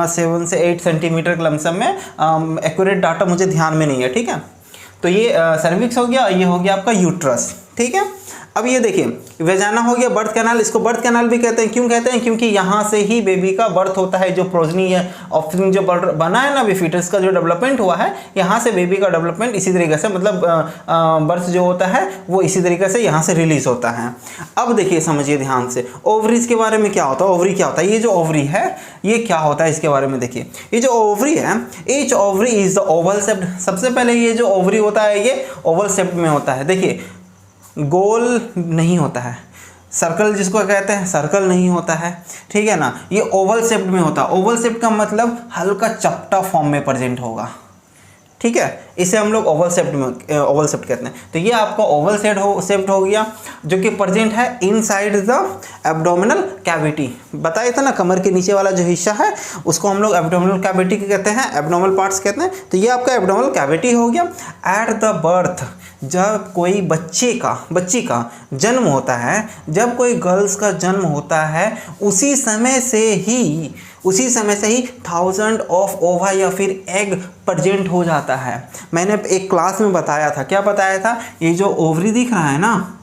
Speaker 1: 7 से 8 सेंटीमीटर के लमसम में। एक्यूरेट डाटा मुझे ध्यान में नहीं है, ठीक है। तो ये सर्विक्स हो गया, ये हो गया आपका यूट्रस, ठीक है। अब ये देखिए, वेजाना हो गया, बर्थ कैनाल, इसको बर्थ कैनाल भी कहते हैं। क्यों कहते हैं? क्योंकि यहाँ से ही बेबी का बर्थ होता है। जो प्रोजनी है, ऑफस्प्रिंग जो बना है ना, अभी फीटस का जो डेवलपमेंट हुआ है, यहाँ से बेबी का डेवलपमेंट इसी तरीके से, मतलब बर्थ जो होता है वो इसी तरीके से यहाँ से रिलीज होता है। अब देखिए, समझिए ध्यान से, ओवरीज के बारे में क्या होता है। ओवरी क्या होता है? ये जो ओवरी है, ये क्या होता है, इसके बारे में देखिए। ये जो ओवरी है, each ovary is the Oval shaped. सबसे पहले ये जो ओवरी होता है, ये ओवल शेप्ड में होता है। देखिए, गोल नहीं होता है, सर्कल जिसको कहते हैं, सर्कल नहीं होता है, ठीक है ना। ये ओवल शेप्ड में होता है। ओवल शेप्ड का मतलब हल्का चपटा फॉर्म में प्रेजेंट होगा, ठीक है। इसे हम लोग ओवल शेप्ड कहते हैं। तो ये आपका ओवल शेप्ड हो गया, जो कि प्रेजेंट है इनसाइड द एब्डोमिनल कैविटी। बताया था ना, कमर के नीचे वाला जो हिस्सा है उसको हम लोग एब्डोमिनल कैविटी कहते हैं, एब्डोमिनल पार्ट्स कहते हैं। तो ये आपका एब्डोमिनल कैविटी हो गया। एट द बर्थ, जब कोई बच्ची का जन्म होता है, जब कोई गर्ल्स का जन्म होता है, उसी समय से ही 1000 ऑफ ओवा या फिर एग प्रेजेंट हो जाता है। मैंने एक क्लास में बताया था, क्या बताया था? ये जो ओवरी दिख रहा है ना,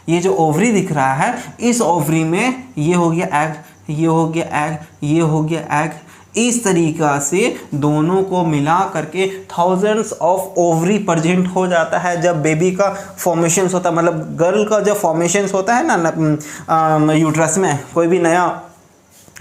Speaker 1: ये जो ओवरी दिख रहा है, इस ओवरी में ये हो गया एग, ये हो गया एग, ये हो गया एग। इस तरीक़ा से दोनों को मिला करके थाउजेंड्स ऑफ ओवरी प्रेजेंट हो जाता है जब बेबी का फॉर्मेशंस होता है। मतलब गर्ल का जब फॉर्मेशंस होता है ना यूट्रस में, कोई भी नया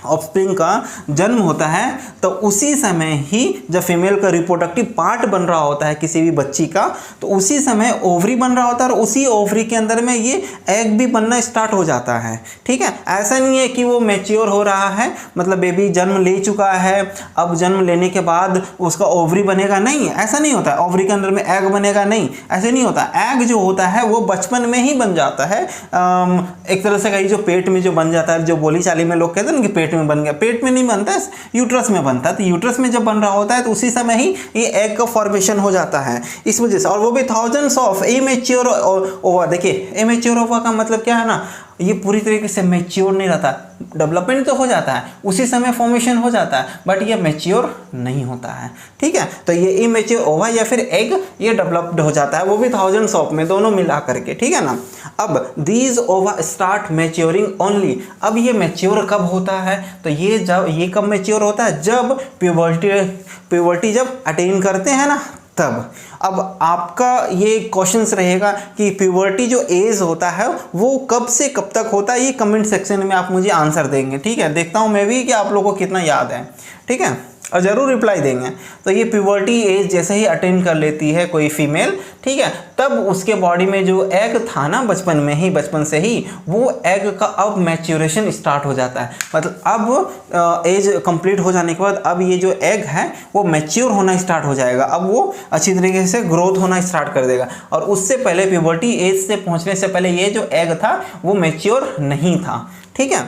Speaker 1: ऑफस्प्रिंग का जन्म होता है, तो उसी समय ही जब फीमेल का रिप्रोडक्टिव पार्ट बन रहा होता है किसी भी बच्ची का, तो उसी समय ओवरी बन रहा होता है और उसी ओवरी के अंदर में ये एग भी बनना स्टार्ट हो जाता है, ठीक है। ऐसा नहीं है कि वो मैच्योर हो रहा है, मतलब बेबी जन्म ले चुका है, अब जन्म लेने के बाद उसका ओवरी बनेगा, नहीं, ऐसा नहीं होता है। ओवरी के अंदर में एग बनेगा, नहीं, ऐसे नहीं होता। एग जो होता है वो बचपन में ही बन जाता है। एक तरह से कहीं जो पेट में जो बन जाता है, जो बोली चाली में लोग कहते हैं ना कि पेट में बन गया, पेट में नहीं बनता है, यूट्रस में बनता है। तो यूट्रस में जब बन रहा होता है तो उसी समय ही ये एग का फॉर्मेशन हो जाता है, इस वजह से। और वो भी थाउजेंड्स ऑफ इमेच्योर ओवा। देखिए, इमेच्योर ओवा का मतलब क्या है ना, ये पूरी तरीके से मैच्योर नहीं रहता। डेवलपमेंट तो हो जाता है, उसी समय फॉर्मेशन हो जाता है, बट ये मैच्योर नहीं होता है, ठीक है। तो ये इमेच्योर ओवा या फिर एग ये डेवलप्ड हो जाता है, वो भी थाउजेंड्स ऑफ में, दोनों मिला करके, ठीक है ना। अब दीज ओवा स्टार्ट मैच्योरिंग ओनली। अब ये मैच्योर कब होता है? तो ये कब मैच्योर होता है? जब प्यूबर्टी जब अटेन करते हैं ना, तब। अब आपका ये क्वेश्चंस रहेगा कि प्यूबर्टी जो एज होता है वो कब से कब तक होता है, ये कमेंट सेक्शन में आप मुझे आंसर देंगे, ठीक है। देखता हूँ मैं भी कि आप लोगों को कितना याद है, ठीक है। और ज़रूर रिप्लाई देंगे। तो ये प्यूबर्टी एज जैसे ही अटेंड कर लेती है कोई फीमेल, ठीक है, तब उसके बॉडी में जो एग था ना बचपन से ही वो एग का अब मैच्योरेशन स्टार्ट हो जाता है। मतलब अब एज कंप्लीट हो जाने के बाद अब ये जो एग है वो मैच्योर होना स्टार्ट हो जाएगा, अब वो अच्छी तरीके से ग्रोथ होना स्टार्ट कर देगा। और उससे पहले प्यूबर्टी एज से पहुँचने से पहले ये जो एग था वो मैच्योर नहीं था, ठीक है।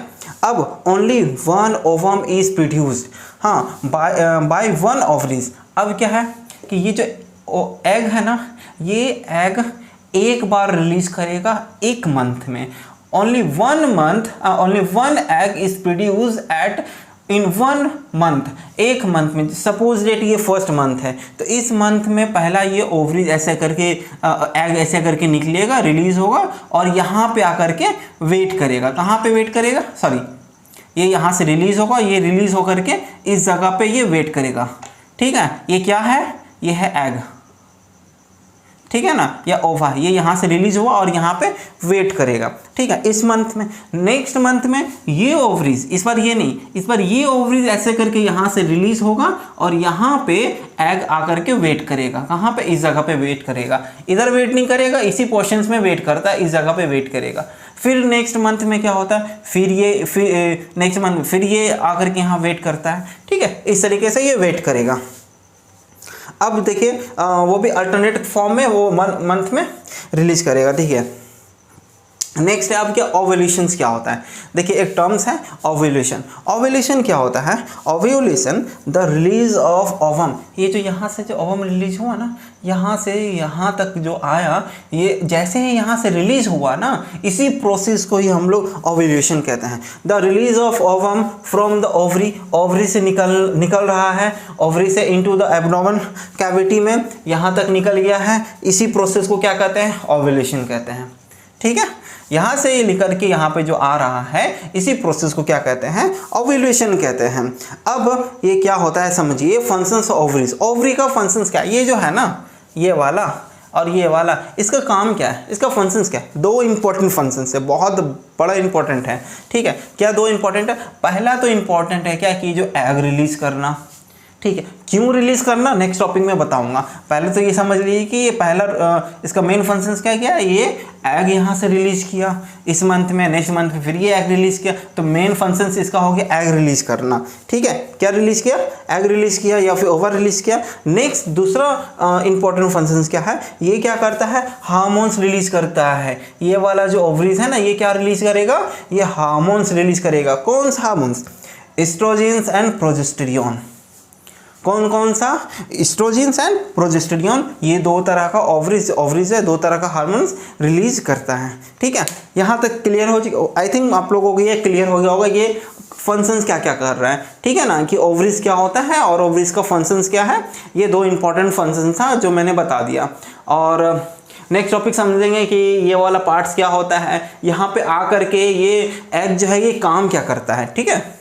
Speaker 1: अब only one ovum is produced, हाँ, बाय वन ओवरीज। अब क्या है कि ये जो एग है ना, ये एग एक बार रिलीज करेगा एक मंथ में। Only one egg is produce at in 1 month, एक मंथ में। सपोज डेट ये फर्स्ट मंथ है, तो इस मंथ में पहला ये ओवरीज ऐसे करके एग ऐसे करके निकलेगा, रिलीज होगा और यहाँ पे आकर के वेट करेगा। कहाँ पे वेट करेगा, सॉरी, ये यहाँ से रिलीज होगा, ये रिलीज होकर के इस जगह पे ये वेट करेगा, ठीक है। ये क्या है, ये है एग, ठीक है ना, या ओवा। ये यहाँ से रिलीज हुआ और यहाँ पे वेट करेगा, ठीक है, इस मंथ में। नेक्स्ट मंथ में ये ओवरीज, इस बार ये नहीं, इस बार ये ओवरीज ऐसे करके यहाँ से रिलीज होगा और यहाँ पे एग आकर के वेट करेगा। कहाँ पे, इस जगह पे वेट करेगा। इधर वेट नहीं करेगा, इसी पोर्शंस में वेट करता है, इस जगह पे वेट करेगा। फिर नेक्स्ट मंथ में क्या होता है, फिर नेक्स्ट मंथ फिर ये आकर के यहाँ वेट करता है, ठीक है। इस तरीके से ये वेट करेगा। अब देखिए वो भी अल्टरनेट फॉर्म में वो मंथ में रिलीज करेगा, ठीक है। नेक्स्ट है अब क्या, ओव्यूलेशन क्या होता है। देखिए एक टर्म्स है ओव्यूलेशन। ओव्यूलेशन क्या होता है, ovulation the release of ovum. ये जो यहाँ से जो ओवम रिलीज हुआ ना, यहाँ से यहाँ तक जो आया, ये जैसे ही यहाँ से रिलीज हुआ ना, इसी प्रोसेस को ही हम लोग ओव्यूलेशन कहते हैं। The release of ovum from the ovary, ovary से निकल रहा है, ओवरी से इनटू द एब्डोमेन कैविटी में यहाँ तक निकल गया है, इसी प्रोसेस को क्या कहते हैं, ओव्यूलेशन कहते हैं, ठीक है। यहाँ से ये निकल के यहाँ पे जो आ रहा है, इसी प्रोसेस को क्या कहते हैं, ओव्यूलेशन कहते हैं। अब ये क्या होता है समझिए, फंक्शंस ऑफ ओवरीज। ओवरी का फंक्शंस क्या है, ये जो है ना, ये वाला और ये वाला, इसका काम क्या है, इसका फंक्शंस क्या है। 2 इंपॉर्टेंट फंक्शंस है, बहुत बड़ा इंपॉर्टेंट है, ठीक है। क्या 2 इंपॉर्टेंट है, पहला तो इंपॉर्टेंट है क्या कि जो एग रिलीज करना, ठीक है। क्यों रिलीज करना नेक्स्ट टॉपिक में बताऊंगा। पहले तो ये समझ लीजिए कि ये पहला इसका मेन फंक्शंस क्या क्या है, ये एग यहाँ से रिलीज किया इस मंथ में, नेक्स्ट मंथ में फिर ये एग रिलीज किया, तो मेन फंक्शंस इसका हो गया एग रिलीज करना, ठीक है। क्या रिलीज किया, एग रिलीज किया या फिर ओवर रिलीज किया। नेक्स्ट दूसरा इंपॉर्टेंट फंक्शंस क्या है, ये क्या करता है, हार्मोन्स रिलीज करता है। ये वाला जो ओवरीज है ना, ये क्या रिलीज करेगा, ये हार्मोन्स रिलीज करेगा। कौन सा हार्मोन्स, एस्ट्रोजेंस एंड प्रोजेस्टेरोन। कौन कौन सा, एस्ट्रोजेंस एंड प्रोजेस्टेरोन। ये 2 तरह का ओवरीज है, 2 तरह का हार्मोन्स रिलीज करता है, ठीक है। यहाँ तक क्लियर हो चुका, आई थिंक आप लोगों को ये क्लियर हो गया होगा ये फंक्शंस क्या क्या कर रहा है, ठीक है ना, कि ओवरीज क्या होता है और ओवरीज का फंक्शंस क्या है। ये 2 इंपॉर्टेंट फंक्शंस था जो मैंने बता दिया। और नेक्स्ट टॉपिक समझेंगे कि ये वाला पार्ट्स क्या होता है, यहाँ पे आकर के ये एग जो है ये काम क्या करता है, ठीक है।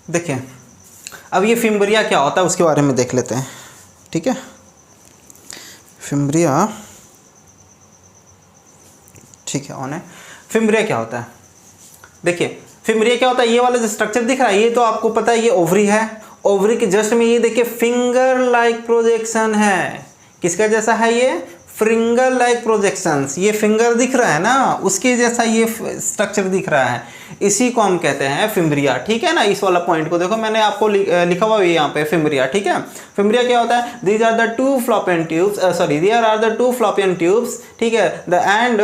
Speaker 1: देखिए अब ये फिम्ब्रिया क्या होता है उसके बारे में देख लेते हैं, ठीक है। फिम्ब्रिया, ठीक है, ऑन है। फिम्ब्रिया क्या होता है, देखिए फिम्ब्रिया क्या होता है, ये वाला जो स्ट्रक्चर दिख रहा है ये तो आपको पता है, ये ओवरी है। ओवरी के जस्ट में ये देखिए फिंगर लाइक प्रोजेक्शन है, किसका जैसा है, ये फिंगर लाइक प्रोजेक्शंस। ये फिंगर दिख रहा है ना, उसके जैसा ये स्ट्रक्चर दिख रहा है, इसी को हम कहते हैं फिम्ब्रिया, ठीक है ना। इस वाला पॉइंट को देखो, मैंने आपको लिखा हुआ है यहाँ पे फिम्ब्रिया, ठीक है। फिम्ब्रिया क्या होता है, these are the 2 fallopian tubes, sorry there are the 2 fallopian tubes, ठीक है। The end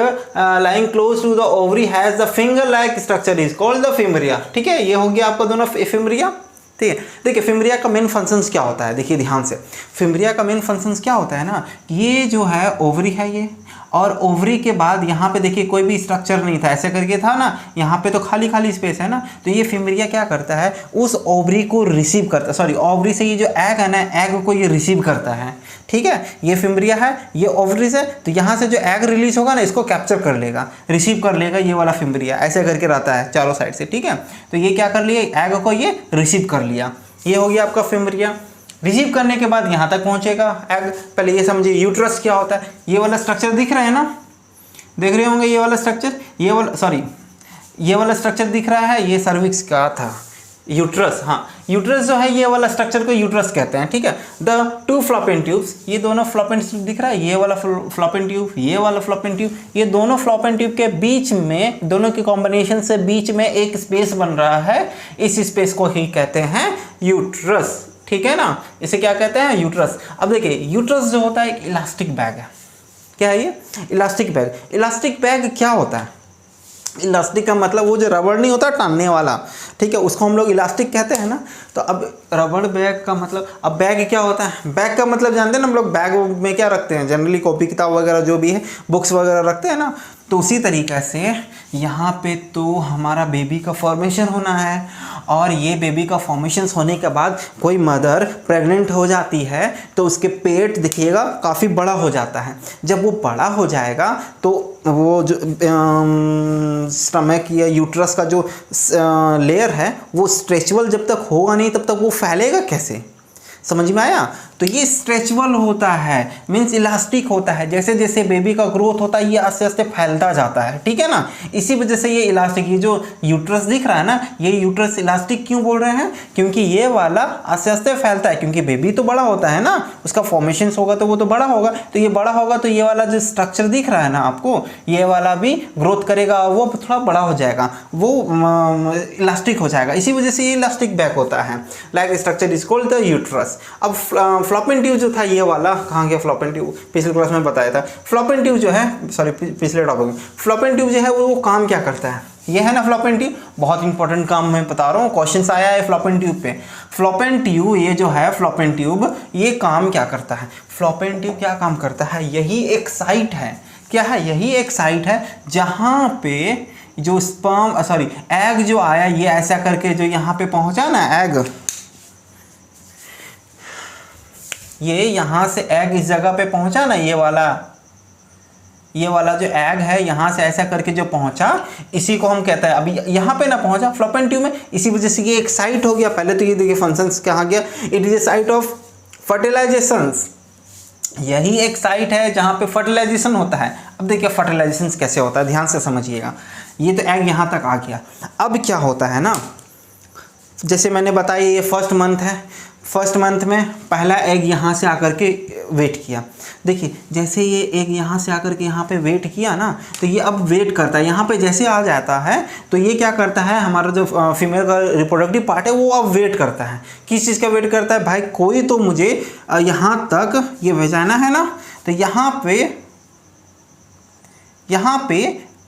Speaker 1: lying close to the ovary has the finger like structure is called the fimbria, ठीक है। ये हो गया आपका दोनों फिम्ब्रिया, ठीक है। देखिए फिम्ब्रिया का मेन फंक्शंस क्या होता है, देखिए ध्यान से। फिम्ब्रिया का मेन फंक्शंस क्या होता है ना, ये जो है ओवरी है ये, और ओवरी के बाद यहाँ पे देखिए कोई भी स्ट्रक्चर नहीं था, ऐसे करके था ना, यहाँ पे तो खाली खाली स्पेस है ना, तो ये फिमरिया क्या करता है, उस ओवरी को रिसीव करता है, सॉरी ओवरी से ये जो एग है ना, एग को ये रिसीव करता है, ठीक है। ये फिमरिया है, ये ओवरीज है, तो यहाँ से जो एग रिलीज होगा ना, इसको कैप्चर कर लेगा, रिसीव कर लेगा ये वाला फिमरिया, ऐसे करके रहता है चारों साइड से, ठीक है। तो ये क्या कर लिया, एग को ये रिसीव कर लिया, ये हो गया आपका फिमरिया। रिसीव करने के बाद यहाँ तक पहुँचेगा एग। पहले ये समझिए यूट्रस क्या होता है, ये वाला स्ट्रक्चर दिख रहा है ना, देख रहे होंगे ये वाला स्ट्रक्चर, ये वाला सॉरी ये वाला स्ट्रक्चर दिख रहा है, ये सर्विक्स का था, यूट्रस, हाँ यूट्रस जो है ये वाला स्ट्रक्चर को यूट्रस कहते हैं, ठीक है। द टू फ्लॉपियन ट्यूब्स, ये दोनों फ्लॉपियन ट्यूब दिख रहा है, ये वाला फ्लॉपियन ट्यूब, ये वाला फ्लॉपियन ट्यूब, ये दोनों फ्लॉपियन ट्यूब के बीच में, दोनों के कॉम्बिनेशन से बीच में एक स्पेस बन रहा है, इस स्पेस को ही कहते हैं यूट्रस, ठीक है ना, इसे क्या कहते हैं, यूट्रस। अब देखिए यूट्रस जो होता है एक इलास्टिक बैग है, क्या है ये, इलास्टिक बैग। इलास्टिक बैग क्या होता है, इलास्टिक का मतलब वो जो रबड़ नहीं होता टानने वाला, ठीक है, उसको हम लोग इलास्टिक कहते हैं ना। तो अब रबड़ बैग का मतलब, अब बैग क्या होता है, बैग का मतलब जानते हैं ना हम लोग, बैग में क्या रखते हैं, जनरली कॉपी किताब वगैरह जो भी है, बुक्स वगैरह रखते हैं ना। तो उसी तरीक़े से यहाँ पे तो हमारा बेबी का फॉर्मेशन होना है, और ये बेबी का फॉर्मेशन होने के बाद कोई मदर प्रेग्नेंट हो जाती है तो उसके पेट देखिएगा काफ़ी बड़ा हो जाता है। जब वो बड़ा हो जाएगा तो वो जो स्टमक या यूट्रस का जो लेयर है वो स्ट्रेचबल जब तक होगा नहीं तब तक वो फैलेगा कैसे, समझ में आया। तो ये स्ट्रेचबल होता है, मीन्स इलास्टिक होता है, जैसे जैसे बेबी का ग्रोथ होता है ये आस्ते आस्ते फैलता जाता है, ठीक है ना। इसी वजह से ये इलास्टिक, ये जो यूट्रस दिख रहा है ना, ये यूट्रस इलास्टिक क्यों बोल रहे हैं, क्योंकि ये वाला आस्ते आस्ते फैलता है, क्योंकि बेबी तो बड़ा होता है ना, उसका फॉर्मेशन होगा तो वो तो बड़ा होगा, तो ये बड़ा होगा तो ये वाला जो स्ट्रक्चर दिख रहा है ना आपको, ये वाला भी ग्रोथ करेगा, वो थोड़ा बड़ा हो जाएगा, वो इलास्टिक हो जाएगा, इसी वजह से ये इलास्टिक बैग होता है। Like structure is called the uterus. अब फ्लॉपियन ट्यूब जो था ये वाला, कहाँ गया फ्लॉपियन ट्यूब, पिछले क्लास में बताया था। फ्लॉपियन ट्यूब जो है, सॉरी पिछले टॉपिक में, फ्लॉपियन ट्यूब जो है वो काम क्या करता है, ये है ना फ्लॉपियन ट्यूब, बहुत इंपॉर्टेंट काम मैं बता रहा हूँ, क्वेश्चन आया है फ्लॉपियन ट्यूब पे। फ्लॉपियन ट्यूब ये जो है फ्लॉपियन ट्यूब, ये काम क्या करता है, फ्लॉपियन ट्यूब क्या काम करता है, यही एक साइट है, क्या है, यही एक साइट है जहाँ पे जो स्पर्म सॉरी एग जो आया, ये ऐसा करके जो यहाँ पे पहुँचा ना एग, ये यहाँ से एग इस जगह पे पहुँचा ना, ये वाला जो एग है यहाँ से ऐसा करके जो पहुँचा, इसी को हम कहते हैं, अभी यहाँ पे ना पहुँचा फ्लॉपियन ट्यूब में, इसी वजह से ये एक साइट हो गया। पहले तो ये देखिए फंक्शंस कहाँ गया, it is a site of fertilisations, यही एक साइट है जहाँ पे फर्टिलाइजेशन होता है। अब देखिए फर्टिलाइजेशन कैसे होता है, ध्यान से समझिएगा। ये तो एग यहाँ तक आ गया, अब क्या होता है ना, जैसे मैंने बताया ये फर्स्ट मंथ है, फर्स्ट मंथ में पहला एग यहाँ से आकर के वेट किया, देखिए जैसे ये एग यहाँ से आकर के यहाँ पे वेट किया ना, तो ये अब वेट करता है, यहाँ पे जैसे आ जाता है तो ये क्या करता है, हमारा जो फीमेल का रिप्रोडक्टिव पार्ट है वो अब वेट करता है, किस चीज़ का वेट करता है, भाई कोई तो मुझे यहाँ तक, ये वेजाइना है ना, तो यहाँ पे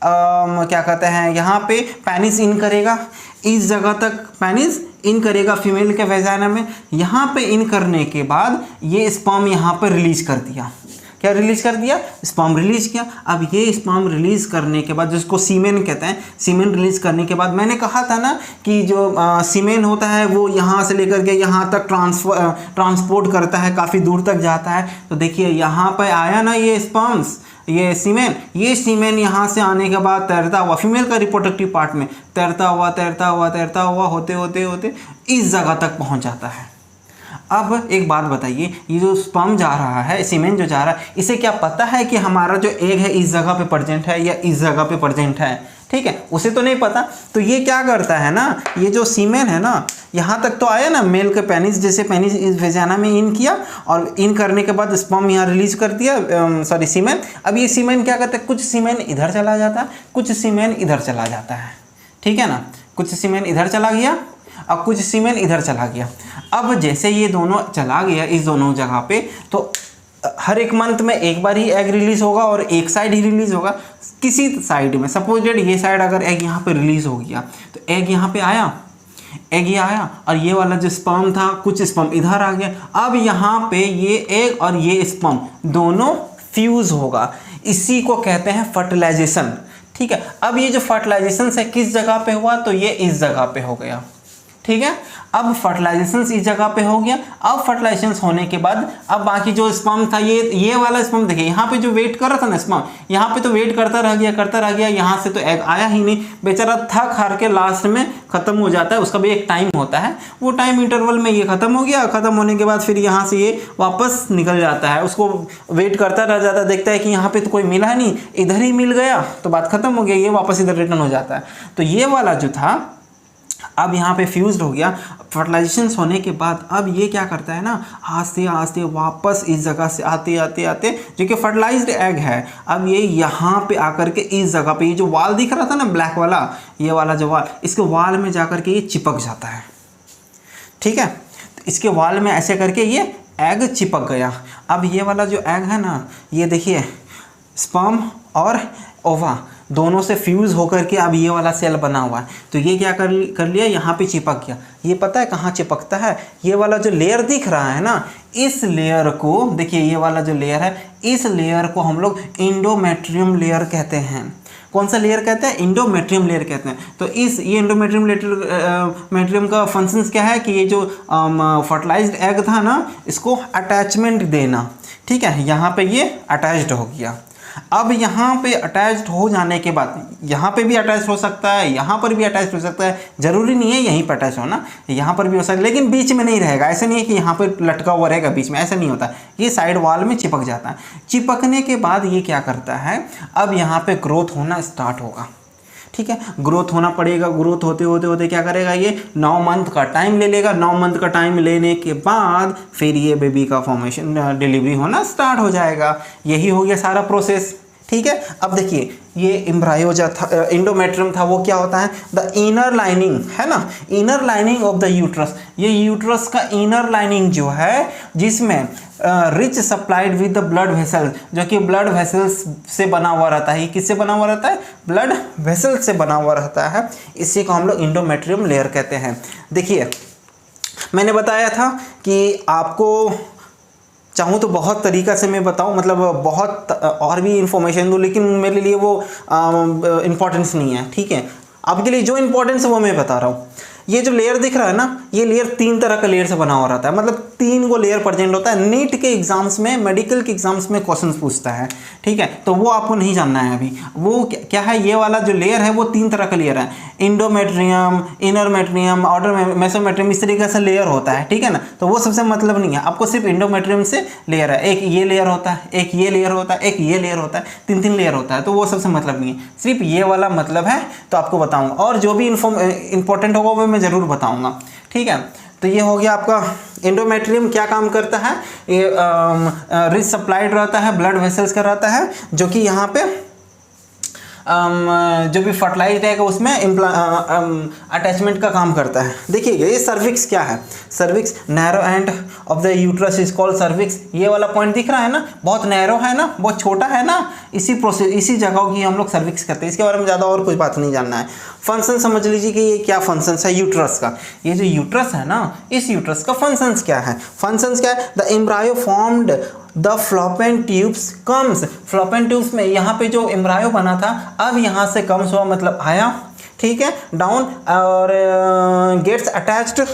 Speaker 1: क्या कहते हैं, यहाँ पे पेनिस इन करेगा, इस जगह तक पेनिस इन करेगा फीमेल के वेजाइना में। यहाँ पे इन करने के बाद ये स्पर्म यहाँ पर रिलीज कर दिया, क्या रिलीज कर दिया, स्पर्म रिलीज किया। अब ये स्पर्म रिलीज करने के बाद, जिसको सीमेन कहते हैं, सीमेन रिलीज करने के बाद मैंने कहा था ना कि जो सीमेन होता है वो यहाँ से लेकर के यहाँ तक ट्रांसपोर्ट करता है, काफ़ी दूर तक जाता है। तो देखिए यहाँ पर आया ना ये स्पर्म्स, ये सीमेन यहाँ से आने के बाद तैरता हुआ फीमेल का रिप्रोडक्टिव पार्ट में तैरता हुआ होते इस जगह तक पहुँच जाता है। अब एक बात बताइए, ये जो स्पर्म जा रहा है, सीमेन जो जा रहा है, इसे क्या पता है कि हमारा जो एग है इस जगह पे प्रेजेंट है या इस जगह पे प्रेजेंट है, ठीक है, उसे तो नहीं पता। तो ये क्या करता है ना, ये जो सीमेन है ना, यहाँ तक तो आया ना, मेल के पेनिस, जैसे पेनिस इस वेजाना में इन किया और इन करने के बाद स्पर्म यहाँ रिलीज कर दिया, सॉरी सीमेन। अब ये सीमेन क्या करता है, कुछ सीमेन इधर चला जाता है, कुछ सीमेन इधर चला जाता है, ठीक है ना, कुछ सीमेन इधर चला गया और कुछ सीमेन इधर चला गया। अब जैसे ये दोनों चला गया इस दोनों जगह पे, तो हर एक मंथ में एक बार ही एग रिलीज होगा और एक साइड ही रिलीज होगा, किसी साइड में। सपोजेड ये साइड अगर एग यहाँ पे रिलीज हो गया तो एग यहाँ पे आया, एग ये आया और ये वाला जो स्पर्म था, कुछ स्पर्म इधर आ गया। अब यहाँ पे ये एग और ये स्पर्म दोनों फ्यूज होगा, इसी को कहते हैं फर्टिलाइजेशन। ठीक है, अब ये जो फर्टिलाइजेशन है किस जगह पे हुआ, तो ये इस जगह पे हो गया। ठीक है, अब फर्टिलाइजेशन इस जगह पे हो गया। अब फर्टिलाइजेशन होने के बाद अब बाकी जो स्पर्म था, ये वाला स्पर्म देखिए यहाँ पे जो वेट कर रहा था ना स्पर्म, यहाँ पे तो वेट करता रह गया, यहाँ से तो एग आया ही नहीं, बेचारा थक हार के लास्ट में खत्म हो जाता है। उसका भी एक टाइम होता है, वो टाइम इंटरवल में ये खत्म हो गया। खत्म होने के बाद फिर यहाँ से ये वापस निकल जाता है, उसको वेट करता रह जाता है, देखता है कि यहाँ पे तो कोई मिला नहीं, इधर ही मिल गया तो बात खत्म हो गया, ये वापस इधर रिटर्न हो जाता है। तो ये वाला जो था अब यहाँ पे फ्यूज्ड हो गया। फर्टिलाइजेशन होने के बाद अब ये क्या करता है ना, आस्ते आस्ते वापस इस जगह से आते आते आते जो कि फर्टिलाइज्ड एग है, अब ये यहाँ पे आकर के इस जगह पे ये जो वाल दिख रहा था ना ब्लैक वाला, ये वाला जो वाल, इसके वाल में जाकर के ये चिपक जाता है। ठीक है, तो इसके वाल में ऐसे करके ये एग चिपक गया। अब ये वाला जो एग है ना, ये देखिए स्पर्म और ओवा दोनों से फ्यूज़ होकर के अब ये वाला सेल बना हुआ है। तो ये क्या कर लिया, यहाँ पे चिपक गया। ये पता है कहाँ चिपकता है, ये वाला जो लेयर दिख रहा है ना, इस लेयर को देखिए, ये वाला जो लेयर है, इस लेयर को हम लोग इंडोमेट्रियम लेयर कहते हैं। कौन सा लेयर कहते हैं, इंडोमेट्रियम लेयर कहते हैं। तो ये इंडोमेट्रियम का फंक्शंस क्या है कि ये जो फर्टिलाइज्ड एग था ना, इसको अटैचमेंट देना। ठीक है, यहाँ पे ये अटैच्ड हो गया। अब यहाँ पे अटैच्ड हो जाने के बाद यहाँ पे भी अटैच हो सकता है, यहाँ पर भी अटैच हो सकता है, जरूरी नहीं है यहीं पर अटैच होना, यहाँ पर भी हो सकता है, लेकिन बीच में नहीं रहेगा। ऐसा नहीं है कि यहाँ पर लटका हुआ रहेगा बीच में, ऐसा नहीं होता, ये साइड वॉल में चिपक जाता है। चिपकने के बाद ये क्या करता है, अब यहाँ पे ग्रोथ होना स्टार्ट होगा। ठीक है, ग्रोथ होना पड़ेगा। ग्रोथ होते होते होते क्या करेगा, ये 9 मंथ का टाइम ले लेगा। 9 मंथ का टाइम लेने के बाद फिर ये बेबी का फॉर्मेशन, डिलीवरी होना स्टार्ट हो जाएगा। यही हो गया सारा प्रोसेस। ठीक है, अब देखिए ये एम्ब्रायो जो था, इंडोमेट्रियम था, वो क्या होता है, द इनर लाइनिंग है ना, inner lining of the uterus. ये यूट्रस का इनर लाइनिंग जो है, जिसमें rich supplied with the blood vessels, जो कि ब्लड वेसल्स से बना हुआ रहता है। ये किससे बना हुआ रहता है, ब्लड वेसल्स से बना हुआ रहता है। इसी को हम लोग इंडोमेट्रियम लेयर कहते हैं। देखिए मैंने बताया था कि आपको चाहूँ तो बहुत तरीक़ा से मैं बताऊँ, मतलब बहुत और भी इंफॉर्मेशन दूँ, लेकिन मेरे लिए वो इम्पोर्टेंस नहीं है। ठीक है, आपके लिए जो इम्पोर्टेंस है वो मैं बता रहा हूँ। ये जो लेयर दिख रहा है ना, ये लेयर 3 तरह का लेयर से बना हुआ रहता है, मतलब 3 को लेयर प्रेजेंट होता है। नीट के एग्जाम्स में, मेडिकल के एग्जाम्स में क्वेश्चंस पूछता है। ठीक है, तो वो आपको नहीं जानना है अभी। वो क्या है, ये वाला जो लेयर है वो 3 तरह का लेयर है, इंडोमेट्रियम, इनर मेट्रियम, आउटर मेसोमेट्रियम, इस तरीके से लेयर होता है। ठीक है ना, तो वो सबसे मतलब नहीं है, आपको सिर्फ इंडोमेट्रियम से लेयर है। एक ये लेयर होता है, एक ये लेयर होता है, एक ये लेयर होता है, 3 लेयर होता है। तो वो सबसे मतलब नहीं है, सिर्फ ये वाला मतलब है। तो आपको बताऊँगा, और जो भी इंपॉर्टेंट होगा वो मैं ज़रूर बताऊँगा। ठीक है, तो ये हो गया आपका इंडोमेट्रियम। क्या काम करता है, ये रिच सप्लाइड रहता है, ब्लड वेसल्स का रहता है, जो कि यहाँ पे जो भी फर्टिलाइज्ड है उसमें अटैचमेंट का काम करता है। देखिए ये सर्विक्स क्या है, cervix narrow end of the uterus is called cervix. ये वाला पॉइंट दिख रहा है ना, बहुत नैरो है ना, बहुत छोटा है ना, इसी प्रोसेस, इसी जगह की हम लोग सर्विक्स करते हैं। इसके बारे में ज़्यादा और कुछ बात नहीं जानना है। फंक्शन समझ लीजिए कि ये क्या फंक्शंस है यूट्रस का। ये जो यूट्रस है ना, इस यूट्रस का फंक्शंस क्या है, फंक्शंस क्या है, the embryo formed the fallopian tubes comes. Fallopian tubes में यहाँ पे जो एम्ब्रायो बना था, अब यहाँ से कम्स हुआ, मतलब आया। ठीक है, डाउन और गेट्स अटैच्ड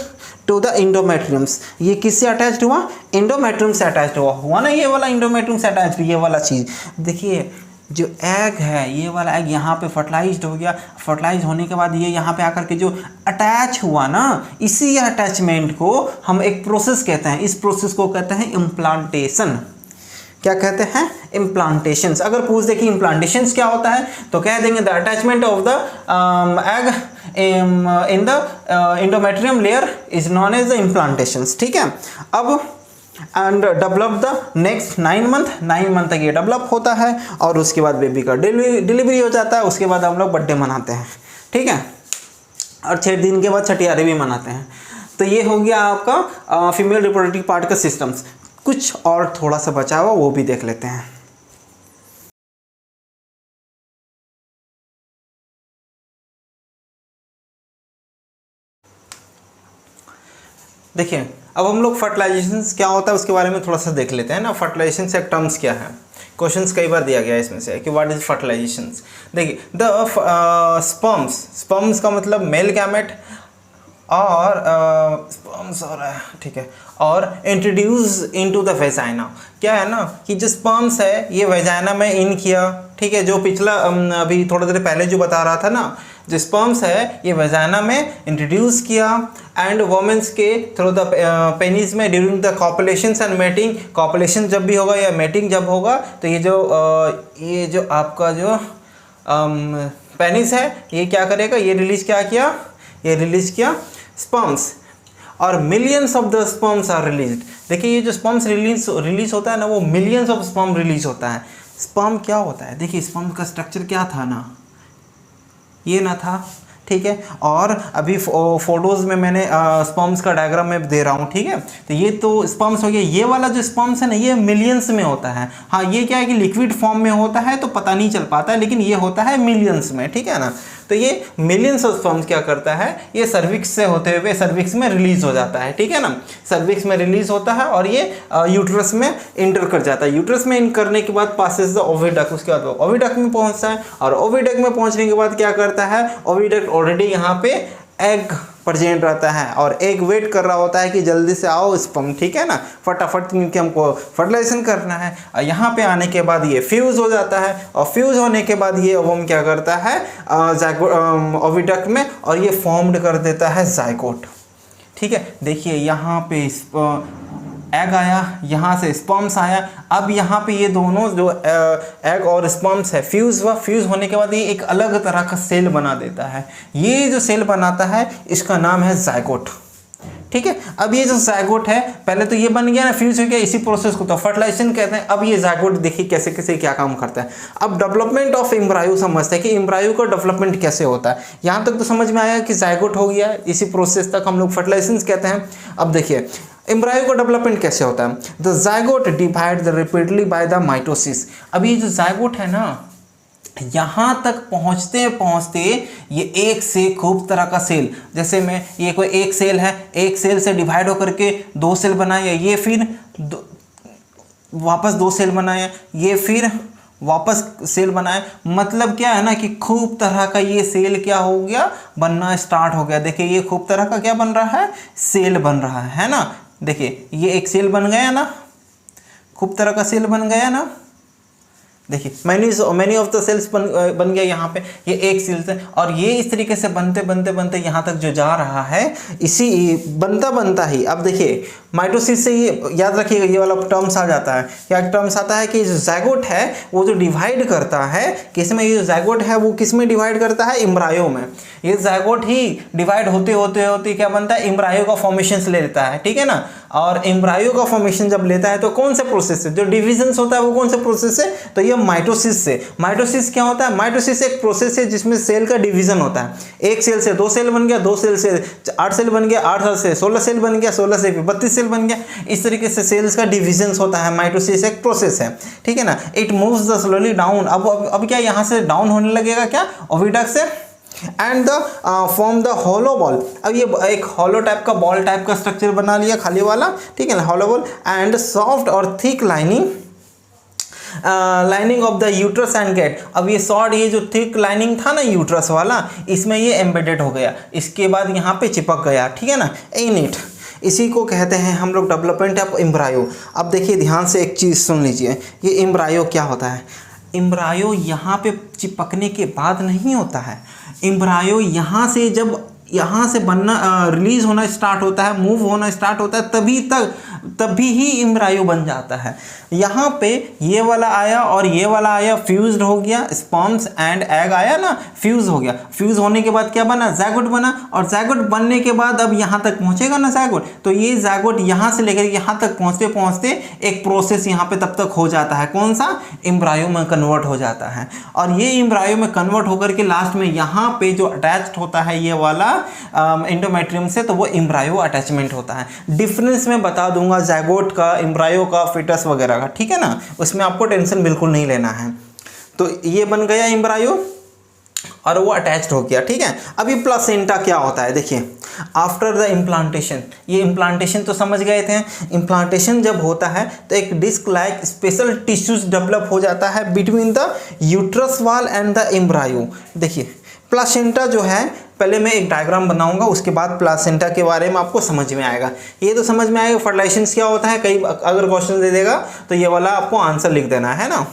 Speaker 1: टू द इंडोमेट्रियम्स। ये किससे अटैच्ड हुआ, इंडोमेट्रियम से अटैच्ड हुआ ना, ये वाला इंडोमेट्रियम से अटैच्ड, ये वाला चीज़। देखिए जो एग है, ये वाला एग यहाँ पे फर्टिलाइज्ड हो गया। फर्टिलाइज होने के बाद ये यहाँ पे आकर के जो अटैच हुआ ना, इसी अटैचमेंट को हम एक प्रोसेस कहते हैं। इस प्रोसेस को कहते हैं इम्प्लांटेशन। क्या कहते हैं, इम्प्लांटेशंस। अगर पूछ दे कि इम्प्लांटेशंस क्या होता है, तो कह देंगे the attachment of the egg in the endometrium layer is known as the implantations. ठीक है, अब and develop the next 9 month तक ये डेवलप होता है, और उसके बाद बेबी का डिलीवरी हो जाता है। उसके बाद हम लोग बर्थडे मनाते हैं। ठीक है, और 6 दिन के बाद छठियारे भी मनाते हैं। तो ये हो गया आपका फीमेल रिप्रोडक्टिव पार्ट का सिस्टम्स। कुछ और थोड़ा सा बचा हुआ वो भी देख लेते हैं। देखिए अब हम लोग फर्टिलाइजेशन क्या होता है उसके बारे में थोड़ा सा देख लेते हैं ना। फर्टिलाइजेशन से टर्म्स क्या है, क्वेश्चंस कई बार दिया गया है इसमें से कि व्हाट इज फर्टिलाइजेशन। देखिए द स्पर्म्स का मतलब मेल गैमेट और स्पर्म्स हो रहा है, ठीक है, और इंट्रोड्यूस इनटू द वेजाइना। क्या है ना कि जो स्पर्म्स है ये वेजाइना में इन किया, ठीक है, जो पिछला अभी थोड़ी देर पहले जो बता रहा था ना, जो स्पर्म्स है ये वेजाइना में इंट्रोड्यूस किया एंड वोमेंस के थ्रू द पेनिस में during the copulation and mating. Copulation जब भी होगा या मेटिंग जब होगा तो ये जो आपका जो पेनिस है ये क्या करेगा, ये रिलीज किया स्पर्म्स, और millions of the sperms are released. देखिए ये जो स्पर्म्स रिलीज होता है ना, वो मिलियंस ऑफ स्पर्म रिलीज होता है। स्पर्म क्या होता है, देखिए स्पर्म का स्ट्रक्चर क्या था ना, ये ना था, ठीक है, और अभी फोटोज़ में मैंने स्पर्म्स का डायग्राम में दे रहा हूँ, ठीक है। तो ये तो स्पर्म्स हो गया, ये वाला जो स्पर्म्स है ना ये मिलियंस में होता है। हाँ ये क्या है कि लिक्विड फॉर्म में होता है तो पता नहीं चल पाता है, लेकिन ये होता है मिलियंस में, ठीक है ना। तो ये मिलियंस ऑफ स्पर्म्स क्या करता है, ये सर्विक्स से होते हुए सर्विक्स में रिलीज हो जाता है, ठीक है ना। सर्विक्स में रिलीज होता है और ये यूट्रस में इंटर कर जाता है। यूट्रस में इन करने के बाद पासेस द ओविडक्ट, उसके बाद ओविडक्ट में पहुंचता है, और ओविडक्ट में पहुंचने के बाद क्या करता है, ओविडक्ट ऑलरेडी यहाँ पे एग प्रेजेंट रहता है और एग वेट कर रहा होता है कि जल्दी से आओ स्पर्म, ठीक है ना, फटाफट क्योंकि हमको फर्टिलाइजेशन करना है। और यहाँ पे आने के बाद ये फ्यूज़ हो जाता है, और फ्यूज़ होने के बाद ये ओवम क्या करता है ओविडक्ट में, और ये फॉर्म्ड कर देता है जाइगोट, ठीक है। देखिए यहाँ पे एग आया, यहाँ से स्पर्म्स आया, अब यहाँ पे ये दोनों जो एग और स्पर्म्स है फ्यूज़ हुआ, फ्यूज़ होने के बाद ये एक अलग तरह का सेल बना देता है। ये जो सेल बनाता है इसका नाम है जाइगोट, ठीक है। अब ये जो जाइगोट है, पहले तो ये बन गया ना, फ्यूज हो गया, इसी प्रोसेस को तो फर्टिलाइजेशन कहते हैं। अब ये जाइगोट देखिए कैसे कैसे क्या काम करता है। अब डेवलपमेंट ऑफ एम्ब्रायो समझते हैं कि एम्ब्रायो का डेवलपमेंट कैसे होता है। यहाँ तक तो समझ में आया कि जाइगोट हो गया, इसी प्रोसेस तक हम लोग फर्टिलाइजेशन कहते हैं। अब देखिए एम्ब्रायो का डेवलपमेंट कैसे होता है। The zygote divide the repeatedly by the mitosis. अब ये जो जाइगोट है ना, यहाँ तक पहुँचते पहुँचते ये एक से खूब तरह का सेल, जैसे मैं ये कोई एक सेल है, एक सेल से डिवाइड होकर के दो सेल बनाया, ये फिर वापस दो सेल बनाया, ये फिर वापस सेल बनाए। मतलब क्या है ना कि खूब तरह का ये सेल क्या हो गया, बनना स्टार्ट हो गया। देखिए ये खूब तरह का क्या बन रहा है, सेल बन रहा है ना। देखिए ये एक सेल बन गया ना, खूब तरह का सेल बन गया ना। देखिए मैनी ऑफ द सेल्स बन गया यहाँ पे, ये एक सेल से, और ये इस तरीके से बनते बनते बनते यहाँ तक जो जा रहा है, इसी बनता ही। अब देखिए माइटोसिस से ये याद रखिएगा, ये वाला टर्म्स आ जाता है। क्या टर्म्स आता है कि जो जाइगोट है वो जो डिवाइड करता है किसमें, ये जो जाइगोट है वो किस में डिवाइड करता है, एम्ब्रायो में। ये जाइगोट ही डिवाइड होते होते होते क्या बनता है, एम्ब्रायो का फॉर्मेशन ले लेता है, ठीक है ना। और एम्ब्रायो का फॉर्मेशन जब लेता है तो कौन से प्रोसेस से, जो डिविजन होता है वो कौन से प्रोसेस से, तो ये माइटोसिस से। माइटोसिस क्या होता है, माइटोसिस एक प्रोसेस है जिसमें सेल का डिवीजन होता है। एक सेल से दो सेल बन गया, दो सेल से 8 सेल बन गया, 8 से 16 सेल बन गया, 16 से 32 सेल बन गया। इस तरीके से सेल्स का डिवीजन होता है। माइटोसिस एक प्रोसेस है, ठीक है ना। It moves the slowly down. अब क्या यहाँ से डाउन होने लगेगा क्या, ओविडक्ट से, and the form the hollow ball. अब ये एक हॉलो टाइप का बॉल टाइप का स्ट्रक्चर बना लिया खाली वाला, ठीक है ना, हॉलो बॉल, एंड सॉफ्ट और thick lining of the uterus and get. अब ये शॉर्ट, ये जो थिक लाइनिंग था ना यूट्रस वाला, इसमें ये एम्बेडेड हो गया, इसके बाद यहाँ पे चिपक गया, ठीक है ना, इन इट। इसी को कहते हैं हम लोग डेवलपमेंट ऑफ एम्ब्रायो। अब देखिए ध्यान से एक चीज़ सुन लीजिए, ये एम्ब्रायो क्या होता है। एम्ब्रायो यहाँ पे चिपकने के बाद नहीं होता है। एम्ब्रायो यहाँ से जब यहाँ से बनना रिलीज होना स्टार्ट होता है, मूव होना स्टार्ट होता है, तभी ही एम्ब्रायो बन जाता है। यहाँ पे ये वाला आया और ये वाला आया, फ्यूज्ड हो गया, स्पर्म्स एंड एग आया ना, फ्यूज हो गया। फ्यूज होने के बाद क्या बना, जाइगोट बना, और जाइगोट बनने के बाद अब यहाँ तक पहुँचेगा ना जाइगोट, तो ये जाइगोट यहाँ से लेकर यहाँ तक पहुँचते पहुँचते एक प्रोसेस यहाँ पे तब तक हो जाता है, कौन सा, एम्ब्रायो में कन्वर्ट हो जाता है। और ये एम्ब्रायो में कन्वर्ट होकर के लास्ट में यहाँ पे जो अटैच्ड होता है ये वाला एंडोमेट्रियम से, तो वो एम्ब्रायो अटैचमेंट होता है। डिफरेंस मैं बता दूंगा जाइगोट का, एम्ब्रायो का, फिटस वगैरह का, ठीक है ना, उसमें आपको टेंशन बिल्कुल नहीं लेना है। तो ये बन गया एम्ब्रायो, और वो अटैच्ड हो गया, ठीक है। अभी प्लासेंटा क्या होता है, देखिए आफ्टर द इम्प्लांटेशन, ये इम्प्लांटेशन तो समझ गए थे। इम्प्लांटेशन जब होता है तो एक disc like special tissues develop हो जाता है between the uterus wall and the embryo. देखिए प्लासेंटा जो है, पहले मैं एक डायग्राम बनाऊंगा, उसके बाद प्लासेंटा के बारे में आपको समझ में आएगा। ये तो समझ में आएगा फर्टिलाइजेशन क्या होता है, कई अगर क्वेश्चन दे देगा तो ये वाला आपको आंसर लिख देना है ना।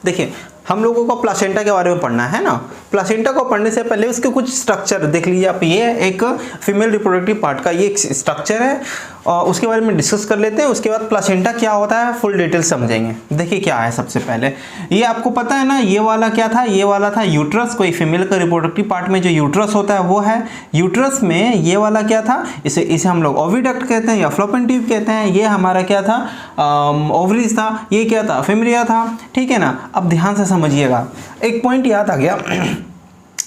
Speaker 1: देखिए हम लोगों को प्लासेंटा के बारे में पढ़ना है ना। प्लासेंटा को पढ़ने से पहले उसके कुछ स्ट्रक्चर देख लीजिए आप। ये एक फीमेल रिप्रोडक्टिव पार्ट का ये एक स्ट्रक्चर है और उसके बारे में डिस्कस कर लेते हैं। उसके बाद प्लासेंटा क्या होता है फुल डिटेल समझेंगे। देखिए क्या है, सबसे पहले ये आपको पता है ना, ये वाला क्या था, ये वाला था यूट्रस। कोई फीमेल का रिप्रोडक्टिव पार्ट में जो यूट्रस होता है वो है। यूट्रस में ये वाला क्या था, इसे हम लोग ओविडक्ट कहते हैं या फ्लोपियन ट्यूब कहते हैं। ये हमारा क्या था, ओवरीज था। ये क्या था, फिमरिया था, ठीक है ना। अब ध्यान से समझिएगा, एक पॉइंट याद आ गया।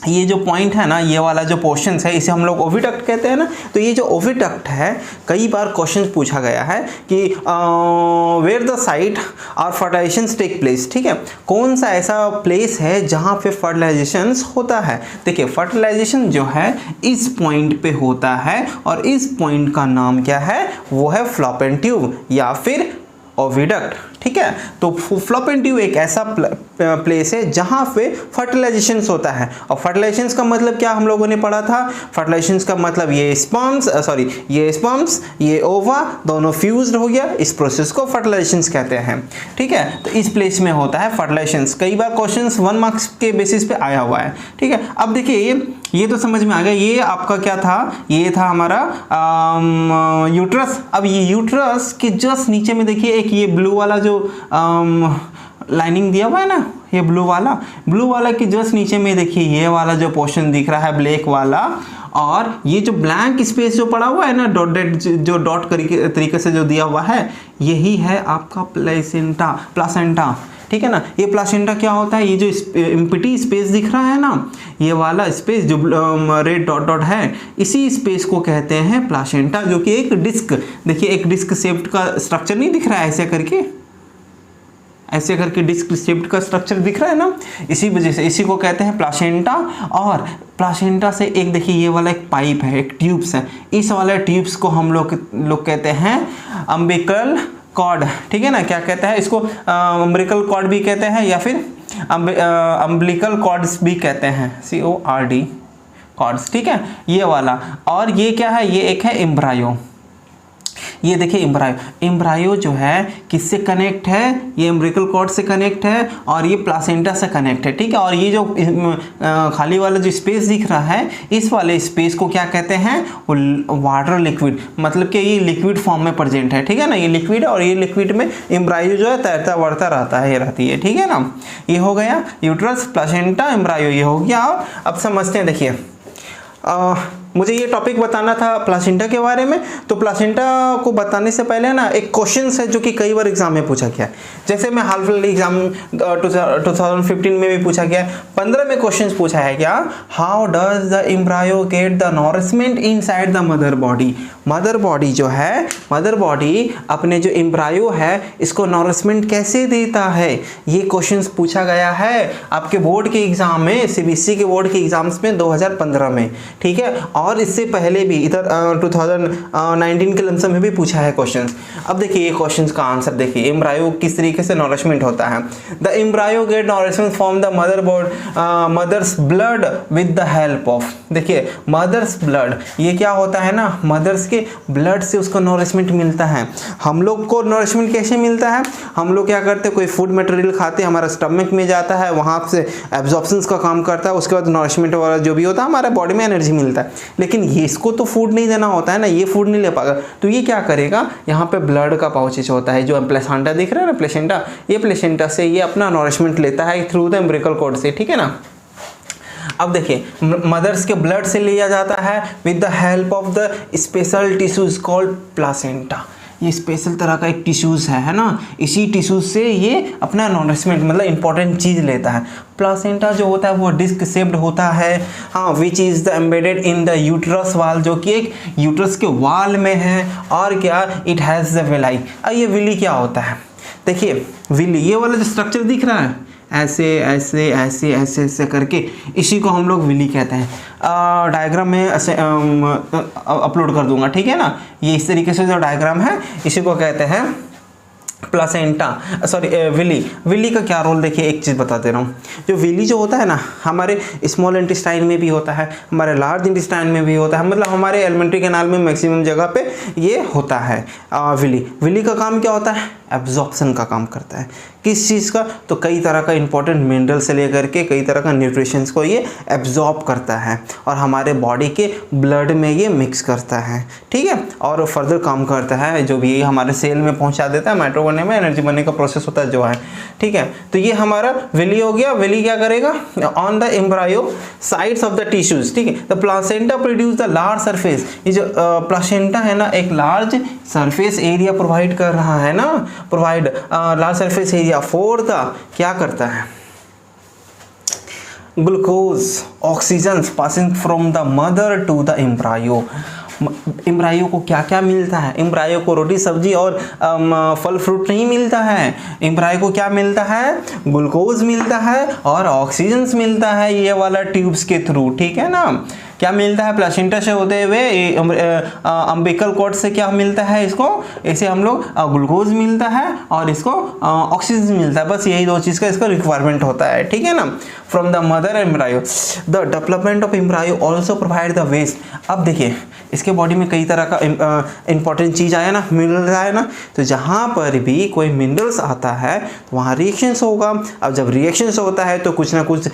Speaker 1: ये जो पॉइंट है ना, ये वाला जो पोर्शन है, इसे हम लोग ओविडक्ट कहते हैं ना। तो ये जो ओविडक्ट है, कई बार क्वेश्चन पूछा गया है कि वेयर द साइट और फर्टिलाइजेशन टेक प्लेस, ठीक है। कौन सा ऐसा प्लेस है जहाँ पे फर्टिलाइजेशन होता है। देखिए फर्टिलाइजेशन जो है इस पॉइंट पे होता है और इस पॉइंट का नाम क्या है, वो है फ्लोपियन ट्यूब या फिर ओविडक्ट, ठीक है। तो फ्लोपियन ट्यूब एक ऐसा प्लेस है जहां पे फर्टिलाइजेशन होता है। और फर्टिलाइजेशन का मतलब क्या हम लोगों ने पढ़ा था, फर्टिलाइजेशन का मतलब ये स्पर्म्स ये ओवा दोनों फ्यूज्ड हो गया, इस प्रोसेस को फर्टिलाइजेशन कहते हैं, ठीक है। तो इस प्लेस में होता है फर्टिलाइजेशन। कई बार क्वेश्चंस 1 मार्क्स के बेसिस पे आया हुआ है, ठीक है। अब देखिए ये तो समझ में आ गया, ये आपका क्या था, ये था हमारा यूट्रस। अब ये यूट्रस के जस्ट नीचे में देखिए एक ये ब्लू वाला जो लाइनिंग दिया हुआ है ना, ये ब्लू वाला के जस्ट नीचे में देखिए ये वाला जो पोर्शन दिख रहा है ब्लैक वाला, और ये जो ब्लैंक स्पेस जो पड़ा हुआ है ना, डॉट तरीके से जो दिया हुआ है, यही है आपका प्लासेंटा, ठीक है ना। ये प्लासेंटा क्या होता है, ये जो एम्प्टी स्पेस दिख रहा है ना, ये वाला स्पेस जो रेड डॉट है, इसी स्पेस को कहते हैं प्लासेंटा, जो कि एक डिस्क, देखिए एक डिस्क शेप्ड का स्ट्रक्चर नहीं दिख रहा है, ऐसे करके डिस्क शेप्ड का स्ट्रक्चर दिख रहा है ना, इसी वजह से इसी को कहते हैं प्लासेंटा। और प्लासेंटा से एक देखिए ये वाला एक पाइप है, एक ट्यूब्स है, इस वाले ट्यूब्स को हम लोग कहते हैं अम्बिकल कॉर्ड, ठीक है ना। क्या कहते हैं इसको, अम्बिकल कॉर्ड भी कहते हैं या फिर अम्बिकल कॉर्ड्स भी कहते हैं, CORD कॉर्ड्स, ठीक है, ये वाला। और ये क्या है, ये एक है एम्ब्रायो। ये देखिए एम्ब्रायो जो है किससे कनेक्ट है, ये एम्ब्रिकल कॉर्ड से कनेक्ट है और ये प्लासेंटा से कनेक्ट है, ठीक है। और ये जो खाली वाला जो स्पेस दिख रहा है, इस वाले स्पेस को क्या कहते हैं, वाटर लिक्विड, मतलब कि ये लिक्विड फॉर्म में प्रेजेंट है, ठीक है ना। ये लिक्विड और ये लिक्विड में एम्ब्रायो जो है तैरता बढ़ता रहता है, ये रहती है, ठीक है ना। ये हो गया यूट्रस, प्लासेंटा, एम्ब्रायो, ये हो गया। और अब समझते हैं, देखिए मुझे ये टॉपिक बताना था प्लासेंटा के बारे में। तो प्लासेंटा को बताने से पहले ना एक क्वेश्चन है जो कि कई बार एग्जाम में पूछा गया है। जैसे मैं हाल फिलहाल एग्जाम 2015 में भी पूछा गया, 15 में क्वेश्चन पूछा है क्या, how does the embryo get the nourishment inside the mother body. Mother body जो है, मदर बॉडी अपने जो एम्ब्रायो है इसको नॉरिशमेंट कैसे देता है, ये क्वेश्चन पूछा गया है आपके बोर्ड के एग्जाम में, CBSE के बोर्ड के एग्जाम्स में 2015 में, ठीक है। और इससे पहले भी इधर 2019 के लमसम में भी पूछा है क्वेश्चंस। अब देखिए ये क्वेश्चंस का आंसर देखिए, एम्ब्रायो किस तरीके से नॉरिशमेंट होता है। The embryo get nourishment from the mother's blood with the help of, देखिए मदर्स ब्लड, ये क्या होता है ना, मदर्स के ब्लड से उसको नॉरिशमेंट मिलता है। हम लोग को नॉरिशमेंट कैसे मिलता है, हम लोग क्या करते हैं, कोई फूड मटेरियल खाते हैं, हमारा स्टमक में जाता है, वहाँ से एब्जॉर्प्शन का काम करता है, उसके बाद नॉरिशमेंट वाला जो भी होता है हमारे बॉडी में एनर्जी मिलता है। लेकिन ये इसको तो फूड नहीं देना होता है ना, ये फूड नहीं ले पाएगा, तो ये क्या करेगा, यहाँ पे ब्लड का पाउचेज होता है, जो प्लेसेंटा दिख रहा है ना, प्लेसेंटा, ये प्लेसेंटा से ये अपना नॉरिशमेंट लेता है थ्रू द एम्ब्रिकल कॉर्ड से, ठीक है ना। अब देखिए मदर्स के ब्लड से लिया जाता है with the help of the special tissues called placenta. ये स्पेशल तरह का एक टिश्यूज़ है ना, इसी टिश्यूज से ये अपना नॉरिशमेंट मतलब इंपॉर्टेंट चीज़ लेता है। प्लासेंटा जो होता है वो डिस्क शेप्ड होता है, हाँ, which is the embedded in the uterus वाल, जो कि एक यूट्रस के वाल में है। और क्या, इट हैज़ द विलाई। अब ये विली क्या होता है, देखिए विली, ये वाला जो स्ट्रक्चर दिख रहा है ऐसे ऐसे ऐसे ऐसे ऐसे करके, इसी को हम लोग विली कहते हैं। डायग्राम में ऐसे अपलोड कर दूंगा, ठीक है ना। ये इस तरीके से जो डायग्राम है इसी को कहते हैं प्लासेंटा, सॉरी विली। विली का क्या रोल, देखिए एक चीज़ बता दे रहा हूँ। जो विली जो होता है ना, हमारे स्मॉल इंटेस्टाइन में भी होता है, हमारे लार्ज इंटेस्टाइन में भी होता है, मतलब हमारे एलिमेंट्री कैनाल में मैक्सिमम जगह पे ये होता है। विली, विली का काम क्या होता है, एब्जॉर्प्शन का काम करता है। किस चीज़ का, तो कई तरह का इंपॉर्टेंट मिनरल से लेकर के कई तरह का न्यूट्रिशंस को ये एब्जॉर्ब करता है और हमारे बॉडी के ब्लड में ये मिक्स करता है, ठीक है। और फर्दर काम करता है, जो भी हमारे सेल में पहुंचा देता है, माइटोकॉन्ड्रिया में एनर्जी बनने का प्रोसेस होता है जो है, ठीक है। तो ये हमारा विली हो गया। विली क्या करेगा, on the embryo sides of the tissues, ठीक है। The placenta produce the large surface, ये जो प्लासेंटा है ना, एक लार्ज सरफेस एरिया प्रोवाइड कर रहा है ना, provide large surface area for the, क्या करता है, glucose oxygen passing from the mother to the embryo. Embryo को क्या क्या मिलता है, एम्ब्रायो को रोटी सब्जी और फल फ्रूट नहीं मिलता है। एम्ब्रायो को क्या मिलता है, ग्लूकोज मिलता है और ऑक्सीजन मिलता है, ये वाला ट्यूब्स के थ्रू, ठीक है ना। क्या मिलता है, प्लासेंटा से होते हुए अम्बिकल कॉर्ड से क्या मिलता है इसको, ऐसे हम लोग ग्लूकोज मिलता है और इसको ऑक्सीजन मिलता है, बस यही दो चीज़ का इसका रिक्वायरमेंट होता है, ठीक है ना। From the mother embryo the development of embryo also provide the waste. अब देखिए इसके बॉडी में कई तरह का इंपॉर्टेंट चीज़ आया ना, मिनरल्स आया ना, तो जहाँ पर भी कोई मिनरल्स आता है तो वहाँ रिएक्शंस होगा। अब जब रिएक्शंस होता है तो कुछ ना कुछ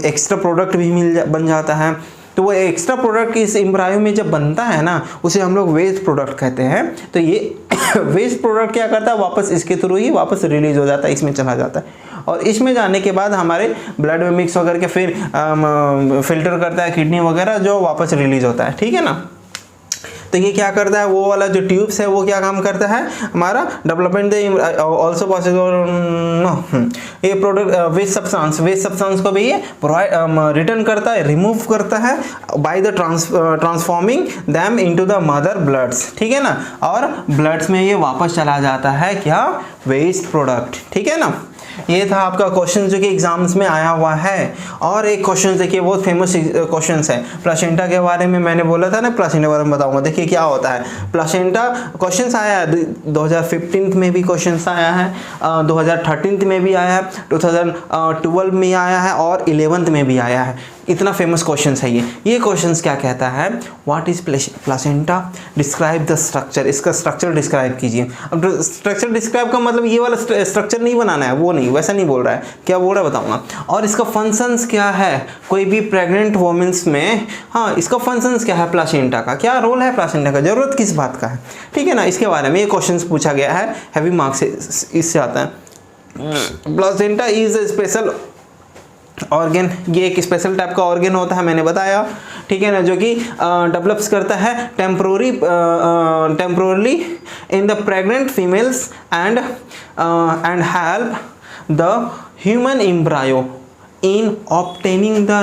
Speaker 1: एक्स्ट्रा प्रोडक्ट भी बन जाता है। तो वो एक्स्ट्रा प्रोडक्ट इस एम्ब्रायो में जब बनता है ना, उसे हम लोग वेस्ट प्रोडक्ट कहते हैं। तो ये वेस्ट प्रोडक्ट क्या करता है, वापस इसके थ्रू ही वापस रिलीज हो जाता है, इसमें चला जाता है और इसमें जाने के बाद हमारे ब्लड में मिक्स होकर के फिर फिल्टर करता है किडनी वगैरह, जो वापस रिलीज होता है, ठीक है ना। तो ये क्या करता है, वो वाला जो ट्यूब्स है वो क्या काम करता है, हमारा डेवलपमेंट ऑल्सो पॉसिबल ये प्रोडक्ट वेस्ट सब्सटेंस को भी ये प्रोवाइड रिटर्न करता है, रिमूव करता है by the transforming them into the mother bloods, ठीक है ना। और ब्लड्स में ये वापस चला जाता है क्या, वेस्ट प्रोडक्ट, ठीक है ना। ये था आपका क्वेश्चन जो कि एग्जाम्स में आया हुआ है। और एक क्वेश्चन देखिए बहुत फेमस क्वेश्चन है प्लासेंटा के बारे में, मैंने बोला था ना प्लासेंटा के बारे में बताऊंगा। देखिए क्या होता है प्लासेंटा, क्वेश्चन आया है 2015 में भी क्वेश्चन आया है, 2013 में भी आया है, 2012 में आया है और 11th में भी आया है। इतना फेमस क्वेश्चन है ये क्वेश्चन क्या कहता है, what is placenta, describe the structure, इसका स्ट्रक्चर डिस्क्राइब कीजिए। अब स्ट्रक्चर डिस्क्राइब का मतलब ये वाला स्ट्रक्चर नहीं बनाना है, वो नहीं, वैसा नहीं बोल रहा है, क्या बोल रहा है बताऊंगा। और इसका फंक्शंस क्या है, कोई भी प्रेग्नेंट वोमेंस में, हाँ इसका फंक्शंस क्या है, प्लासेंटा का क्या रोल है, प्लासेंटा का जरूरत किस बात का है, ठीक है ना। इसके बारे में ये क्वेश्चन पूछा गया है, हैवी मार्क्स इससे आता है। Placenta is a special organ, ये एक स्पेशल टाइप का ऑर्गन होता है, मैंने बताया, ठीक है ना, जो कि डेवलप्स करता है temporarily in the pregnant females and help the human embryo in obtaining the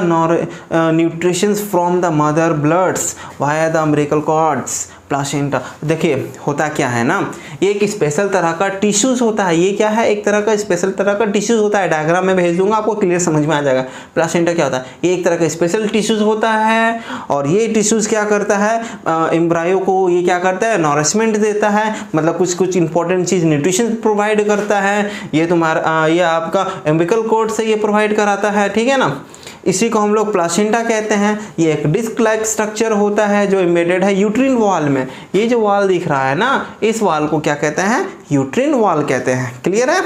Speaker 1: nutrition from the mother bloods via the umbilical cords placenta. देखिए होता क्या है ना, ये एक स्पेशल तरह का टिश्यूज होता है, ये क्या है, एक तरह का स्पेशल तरह का टिश्यूज होता है, डायग्राम में भेज दूंगा आपको क्लियर समझ में आ जाएगा। प्लासेंटा क्या होता है, ये एक तरह का स्पेशल टिश्यूज होता है और ये टिश्यूज क्या करता है, एम्ब्रायो को ये क्या करता है, नॉरिशमेंट देता है, मतलब कुछ इंपॉर्टेंट चीज़ न्यूट्रिशन प्रोवाइड करता है। ये तुम्हारा ये आपका एम्बिकल कॉर्ड से ये प्रोवाइड कराता है, ठीक है ना। इसी को हम लोग प्लासेंटा कहते हैं। ये एक डिस्क लाइक स्ट्रक्चर होता है जो एम्बेडेड है यूट्रिन वॉल में। ये जो वॉल दिख रहा है ना, इस वॉल को क्या कहते हैं, यूट्रिन वॉल कहते हैं। क्लियर है।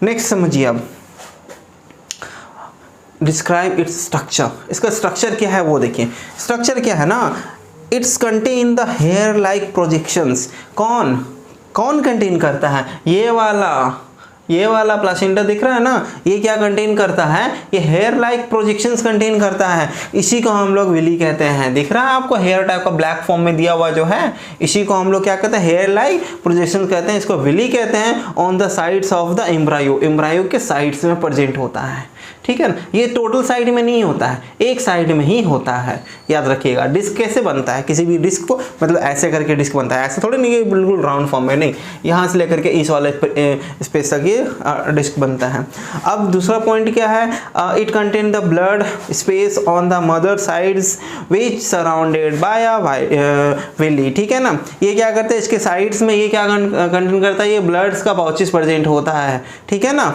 Speaker 1: नेक्स्ट समझिए अब, डिस्क्राइब इट्स स्ट्रक्चर। इसका स्ट्रक्चर क्या है वो देखिए। स्ट्रक्चर क्या है ना, its contain the hair like projections. कौन कंटेन करता है, ये वाला ये वाला प्लासेंटा दिख रहा है ना, ये क्या कंटेन करता है, ये हेयर लाइक प्रोजेक्शंस कंटेन करता है, इसी को हम लोग विली कहते हैं। दिख रहा है आपको हेयर टाइप का ब्लैक फॉर्म में दिया हुआ जो है, इसी को हम लोग क्या कहते हैं, हेयर लाइक प्रोजेक्शन कहते हैं, इसको विली कहते हैं। On the sides of the embryo, embryo के साइड्स में प्रेजेंट होता है, ठीक है ना। ये टोटल साइड में नहीं होता है, एक साइड में ही होता है, याद रखिएगा। डिस्क कैसे बनता है, किसी भी डिस्क को मतलब ऐसे करके डिस्क बनता है, ऐसे थोड़ी नहीं बिल्कुल राउंड फॉर्म में नहीं, यहाँ से लेकर के इस वाले स्पेस तक ये डिस्क बनता है। अब दूसरा पॉइंट क्या है, it contain the blood space on the mother sides which surrounded by a villi, ठीक है ना। ये क्या करते हैं, इसके साइड्स में ये क्या कंटेन करता है, ये ब्लड्स का पाउचेस प्रेजेंट होता है, ठीक है ना।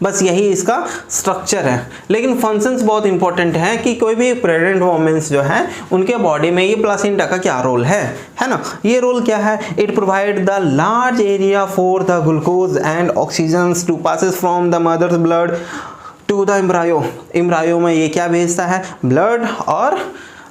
Speaker 1: बस यही इसका स्ट्रक्चर है। लेकिन फंक्शंस बहुत इंपॉर्टेंट है कि कोई भी प्रेग्नेंट वोमेन्स जो है उनके बॉडी में ये प्लासेंटा का क्या रोल है ना। ये रोल क्या है, it provide the large area for the glucose and oxygen to passes from the mother's blood to the embryo. Embryo में ये क्या भेजता है, ब्लड और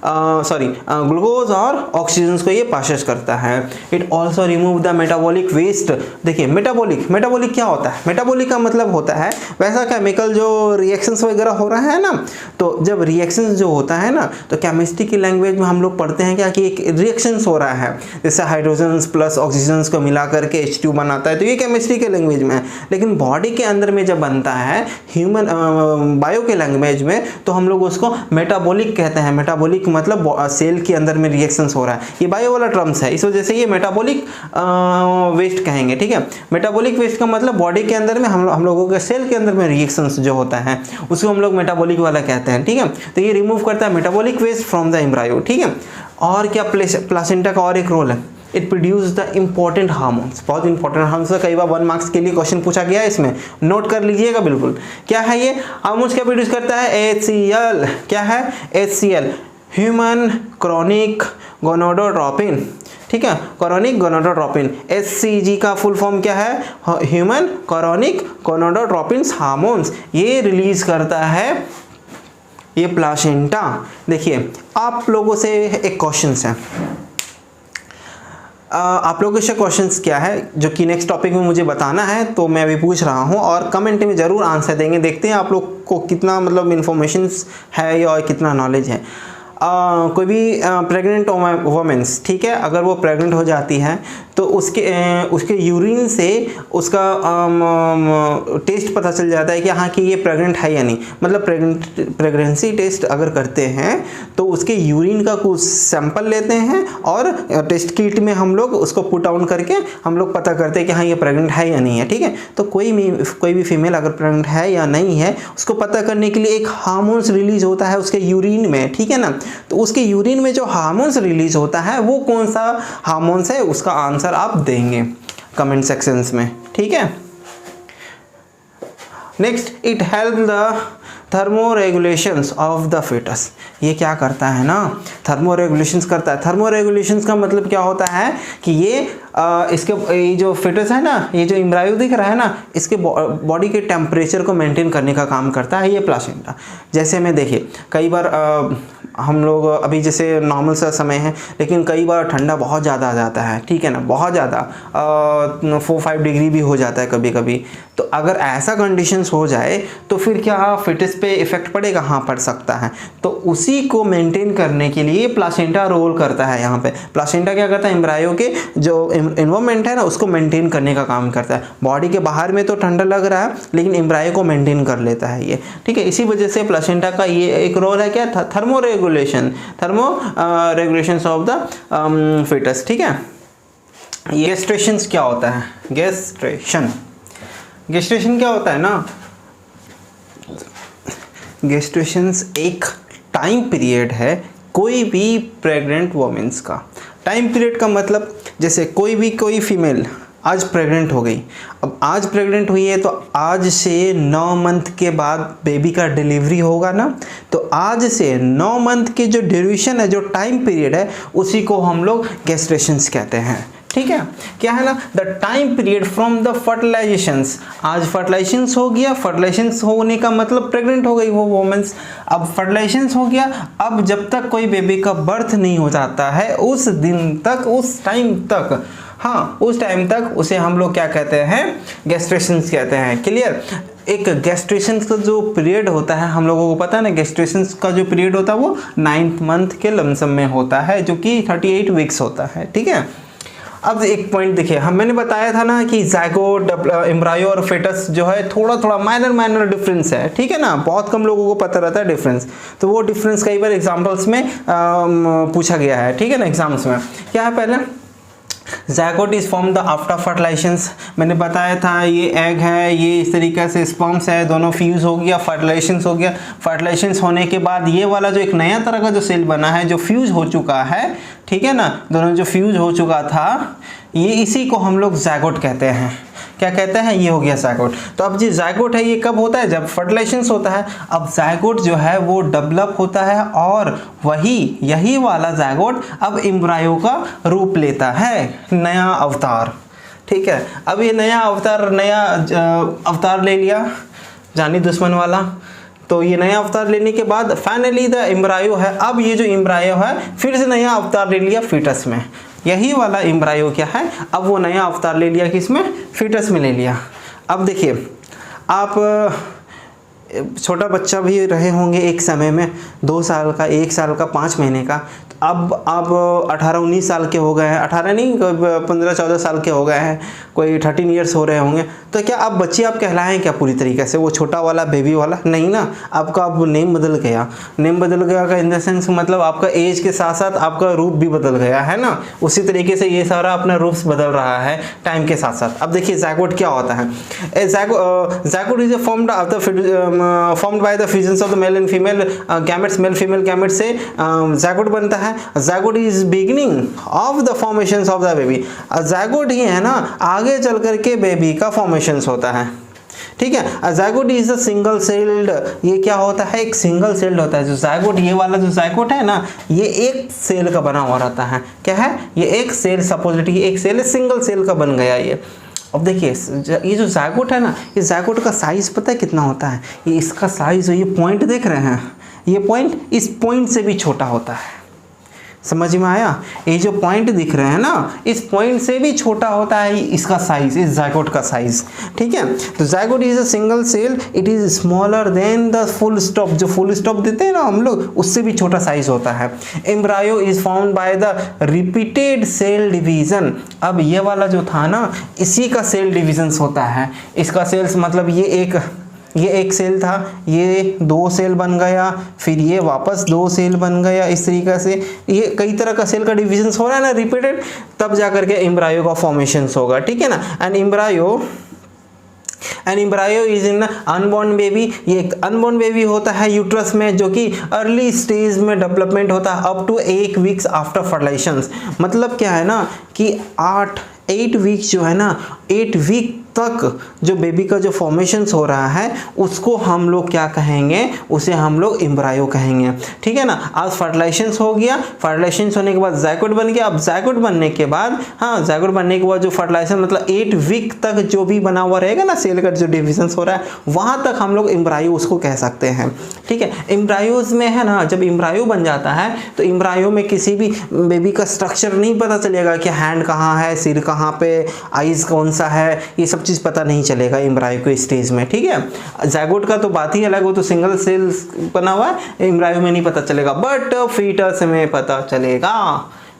Speaker 1: ग्लूकोज और ऑक्सीजन को ये पासेस करता है। It also remove the metabolic waste. देखिए मेटाबॉलिक क्या होता है, मेटाबॉलिक का मतलब होता है वैसा केमिकल जो रिएक्शंस वगैरह हो रहा है ना, तो जब रिएक्शंस जो होता है ना, तो केमिस्ट्री की लैंग्वेज में हम लोग पढ़ते हैं क्या कि एक रिएक्शंस हो रहा है, जैसे हाइड्रोजन प्लस ऑक्सीजन को मिला करके H2 बनाता है, तो ये केमिस्ट्री के लैंग्वेज में है। लेकिन बॉडी के अंदर में जब बनता है ह्यूमन बायो के लैंग्वेज में, तो हम लोग उसको मेटाबॉलिक कहते हैं। मेटाबॉलिक मतलब सेल के अंदर में रिएक्शंस हो रहा है, ये बायो वाला टर्म्स है, इस वजह से ये मेटाबॉलिक वेस्ट कहेंगे, ठीक है। मेटाबॉलिक वेस्ट का मतलब बॉडी के अंदर में हम लोगों के सेल के अंदर में रिएक्शंस जो होता है उसको हम लोग मेटाबॉलिक वाला कहते हैं, ठीक है। तो ये रिमूव करता है metabolic waste from the embryo, ठीक है। और क्या प्लासेंटा का और एक रोल है, it produce the important hormones. बहुत इंपॉर्टेंट हार्मोन्स, कई बार 1 मार्क्स के लिए क्वेश्चन पूछा गया है, इसमें नोट कर लीजिएगा बिल्कुल। क्या है ये हार्मोन्स, क्या प्रोड्यूस करता है, HCl। क्या है, HCl, ह्यूमन क्रॉनिक गोनाडोट्रोपिन, ठीक है, क्रॉनिक गोनाडोट्रोपिन। HCG का फुल फॉर्म क्या है, ह्यूमन क्रॉनिक गोनाडोट्रोपिन हार्मोन्स। ये रिलीज करता है ये प्लासेंटा। देखिए आप लोगों से एक क्वेश्चन है, आप लोगों के क्वेश्चंस क्या है जो कि नेक्स्ट टॉपिक में मुझे बताना है, तो मैं अभी पूछ रहा हूँ और कमेंट में ज़रूर आंसर देंगे। देखते हैं आप लोग को कितना मतलब इन्फॉर्मेशंस है या कितना नॉलेज है। कोई भी प्रेग्नेंट वोमेंस, ठीक है, अगर वो प्रेग्नेंट हो जाती है तो उसके यूरिन से उसका टेस्ट पता चल जाता है कि हाँ कि ये प्रेग्नेंट है या नहीं। मतलब प्रेगनेंसी टेस्ट अगर करते हैं तो उसके यूरिन का कुछ सैंपल लेते हैं और टेस्ट किट में हम लोग उसको पुट डाउन करके हम लोग पता करते हैं कि हाँ ये प्रेग्नेंट है या नहीं है, ठीक है। तो कोई भी फीमेल अगर प्रेग्नेंट है या नहीं है उसको पता करने के लिए एक हार्मोन्स रिलीज होता है उसके यूरिन में, ठीक है ना। तो उसके यूरिन में जो हार्मोन्स रिलीज होता है वो कौन सा हार्मोन्स है, उसका आंसर आप देंगे कमेंट सेक्शंस में, ठीक है। Next, it help the thermoregulations of the fetus। ये क्या करता है ना, थर्मोरेगुलेशंस करता है। थर्मोरेगुलेशंस का मतलब क्या होता है कि ये इसके ये जो fetus है ना, ये जो एम्ब्रायो दिख रहा है ना, इसके बॉडी के टेम्परेचर को मेंटेन करने का काम करता है ये प्लासेंटा। जैसे में देखिए कई बार हम लोग अभी जैसे नॉर्मल सा समय है, लेकिन कई बार ठंडा बहुत ज़्यादा आ जाता है, ठीक है ना, बहुत ज़्यादा 4-5 डिग्री भी हो जाता है कभी कभी। तो अगर ऐसा कंडीशंस हो जाए तो फिर क्या फिटस पे इफेक्ट पड़ेगा, हाँ पड़ सकता है। तो उसी को मेंटेन करने के लिए प्लासेंटा रोल करता है। यहाँ पे प्लासेंटा क्या करता है, एम्ब्रायो के जो एनवायरनमेंट है ना उसको मेंटेन करने का काम करता है। बॉडी के बाहर में तो ठंडा लग रहा है लेकिन एम्ब्रायो को मेंटेन कर लेता है ये, ठीक है। इसी वजह से प्लासेंटा का ये एक रोल है क्या, थर्मोरेगुलेशन ऑफ द fetus, ठीक है। गेस्ट्रेशन क्या होता है, गेस्ट्रेशन क्या होता है ना, गेस्ट्रेशन एक टाइम पीरियड है कोई भी प्रेग्नेंट वोमेन्स का। टाइम पीरियड का मतलब जैसे कोई फीमेल आज प्रेग्नेंट हो गई, अब आज प्रेग्नेंट हुई है तो आज से 9 मंथ के बाद बेबी का डिलीवरी होगा ना, तो आज से 9 मंथ की जो ड्यूरेशन है, जो टाइम पीरियड है, उसी को हम लोग गेस्ट्रेशंस कहते हैं, ठीक है। क्या है ना, the time period from the fertilisations. आज फर्टिलाइजेशंस हो गया, फर्टिलाइजेशंस होने का मतलब प्रेग्नेंट हो गई वो वोमेन्स। अब फर्टिलाइजेशंस हो गया, अब जब तक कोई बेबी का बर्थ नहीं हो जाता है उस दिन तक, उस टाइम तक हाँ, उस टाइम तक उसे हम लोग क्या कहते हैं, गेस्टेशन कहते हैं। क्लियर। एक गेस्टेशन का जो पीरियड होता है, हम लोगों को पता है ना, गेस्टेशन का जो पीरियड होता है वो 9th मंथ के लमसम में होता है, जो कि 38 वीक्स होता है। ठीक है। अब एक पॉइंट देखिए, मैंने बताया था ना कि ज़ायगोट, एम्ब्रायो और फेटस जो है थोड़ा थोड़ा माइनर डिफरेंस है। ठीक है ना, बहुत कम लोगों को पता रहता है डिफरेंस, तो वो डिफरेंस कई बार एग्जाम्पल्स में पूछा गया है। ठीक है ना, एग्जाम्स में क्या है, पहले zygote is form the after fertilisations. मैंने बताया था ये एग है, ये इस तरीके से स्पर्म्स है, दोनों फ्यूज हो गया, फर्टिलाइजेशंस हो गया। फर्टिलाइजेशंस होने के बाद ये वाला जो एक नया तरह का जो सेल बना है, जो फ्यूज हो चुका है, ठीक है ना, दोनों जो फ्यूज हो चुका था, ये इसी को हम लोग ज़ायगोट कहते हैं। क्या कहते हैं, ये हो गया ज़ायगोट। तो अब जो ज़ायगोट है ये कब होता है, जब फर्टिलाइजेशंस होता है। अब ज़ायगोट जो है वो डेवलप होता है और यही वाला ज़ायगोट अब एम्ब्रायो का रूप लेता है, नया अवतार। ठीक है। अब ये नया अवतार ले लिया, जानी दुश्मन वाला। तो ये नया अवतार लेने के बाद फाइनली द एम्ब्रायो है, अब ये जो एम्ब्रायो है फिर से नया अवतार ले लिया फीटस में। यही वाला एम्ब्रायो क्या है, अब वो नया अवतार ले लिया, किसमें, फीटस में ले लिया। अब देखिए, आप छोटा बच्चा भी रहे होंगे एक समय में, 2 साल का, 1 साल का, 5 महीने का। अब 18-19 साल के हो गए हैं, 18 नहीं, 15-14 साल के हो गए हैं, कोई 13 ईयर्स हो रहे होंगे। तो क्या अब बच्चे आप कहलाएं क्या पूरी तरीके से, वो छोटा वाला बेबी वाला? नहीं ना, आपका अब नेम बदल गया। नेम बदल गया का इन द सेंस मतलब आपका एज के साथ साथ आपका रूप भी बदल गया है ना। उसी तरीके से ये सारा अपना रूप बदल रहा है टाइम के साथ साथ। अब देखिए ज़ायगोट क्या होता है। Zygote is formed by the fusion of the male and female gametes. Male female gamete से ज़ायगोट बनता है। Zygote is beginning of the formations of the baby. Zygote ही है ना, आगे चल करके बेबी का फॉर्मेशंस होता है। ठीक है। Zygote is a single celled, ये क्या होता है, एक सिंगल सेल्ड होता है। जो ज़ायगोट, ये वाला जो ज़ायगोट है ना, ये एक सेल का बना हुआ रहता है। क्या है, ये एक सेल, सपोजिटली एक सेल है, सिंगल सेल का बन गया ये। अब देखिए ये जो ज़ायगोट है ना, ये ज़ायगोट का साइज पता है कितना होता है, ये इसका साइज, ये पॉइंट देख रहे हैं, ये पॉइंट इस पॉइंट से भी छोटा होता है। समझ में आया? ये जो पॉइंट दिख रहे हैं ना, इस पॉइंट से भी छोटा होता है इसका साइज, इस ज़ायगोट का साइज। ठीक है। तो zygote is a single cell, it is smaller than the full stop. जो फुल स्टॉप देते हैं ना हम लोग, उससे भी छोटा साइज होता है। Embryo is found by the repeated cell division. अब ये वाला जो था ना, इसी का सेल डिविजन्स होता है। इसका सेल्स मतलब ये एक सेल था, ये 2 सेल बन गया, फिर ये वापस 2 सेल बन गया। इस तरीके से ये कई तरह का सेल का डिविजन हो रहा है ना, रिपीटेड, तब जाकर के एम्ब्रायो का फॉर्मेशन होगा। ठीक है ना। And embryo is in unborn baby. ये एक अनबॉर्न बेबी होता है यूट्रस में, जो कि अर्ली स्टेज में डेवलपमेंट होता है up to 8 weeks after fertilization. मतलब क्या है ना कि 8 वीक्स जो है ना, 8 वीक तक जो बेबी का जो फॉर्मेशंस हो रहा है, उसको हम लोग क्या कहेंगे, उसे हम लोग एम्ब्रायो कहेंगे। ठीक है ना। आज फर्टिलाइजेशंस हो गया, फर्टिलाइजेशंस होने के बाद ज़ायगोट बन गया। अब ज़ायगोट बनने के बाद, हाँ, ज़ायगोट बनने के बाद जो फर्टिलाइजेशन मतलब 8 वीक तक जो भी बना हुआ रहेगा ना, सेल का जो डिविजन्स हो रहा है, वहाँ तक हम लोग एम्ब्रायो उसको कह सकते हैं। ठीक है। एम्ब्रायोज में है ना, जब एम्ब्रायो बन जाता है तो एम्ब्रायो में किसी भी बेबी का स्ट्रक्चर नहीं पता चलेगा कि हैंड कहाँ है, सिर कहाँ पे, आइज़ कौन सा है, ये सब चीज़ पता नहीं चलेगा एम्ब्रायो के स्टेज में। ठीक है। ज़ायगोट का तो बात ही अलग, वो तो सिंगल सेल बना हुआ है, एम्ब्रायो में नहीं पता चलेगा, बट फीटस में पता चलेगा।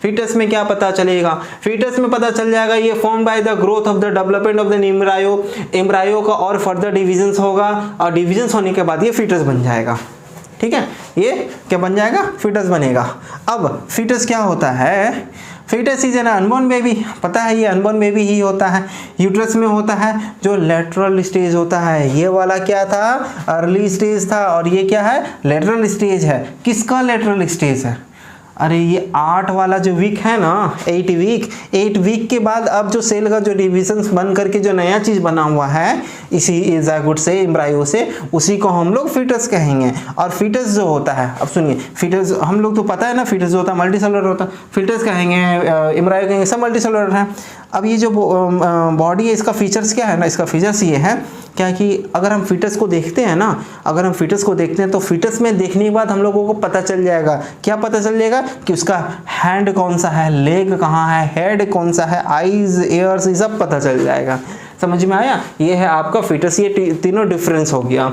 Speaker 1: फीटस में क्या पता चलेगा, फीटस में पता चल जाएगा ये form by the growth of the development of the embryo. Embryo का और फर्दर डिविजन्स होगा, और डिविजन्स होने के बाद ये फीटस बन जाएगा। ठीक है। ये क्या बन जाएगा, फीटस बनेगा। अब फीटस क्या होता है, foetus is an unborn baby. पता है ये अनबॉर्न बेबी ही होता है, यूट्रस में होता है, जो लेटरल स्टेज होता है। ये वाला क्या था, अर्ली स्टेज था, और ये क्या है, लेटरल स्टेज है। किसका लेटरल स्टेज है, अरे ये 8 वाला जो वीक है ना, 8 वीक के बाद अब जो सेल का जो डिविजन्स बन करके जो नया चीज़ बना हुआ है इसी ज़ायगोट से, एम्ब्रायो से, उसी को हम लोग फीटस कहेंगे। और फीटस जो होता है, अब सुनिए, फीटस हम लोग तो पता है ना, फीटस जो होता है मल्टी सेलुलर होता है, फीटस कहेंगे, एम्ब्रायो कहेंगे, सब मल्टी सेलुलर है। अब ये जो बॉडी है इसका फीचर्स क्या है ना, इसका फीचर्स ये है क्या कि अगर हम फीटस को देखते हैं ना, अगर हम फीटस को देखते हैं तो फीटस में देखने के बाद हम लोगों को पता चल जाएगा, क्या पता चल जाएगा कि उसका हैंड कौन सा है, लेग कहाँ है, हेड कौन सा है, आईज, एयर्स, ये सब पता चल जाएगा। समझ में आया? ये है आपका फीटस, ये तीनों डिफरेंस हो गया।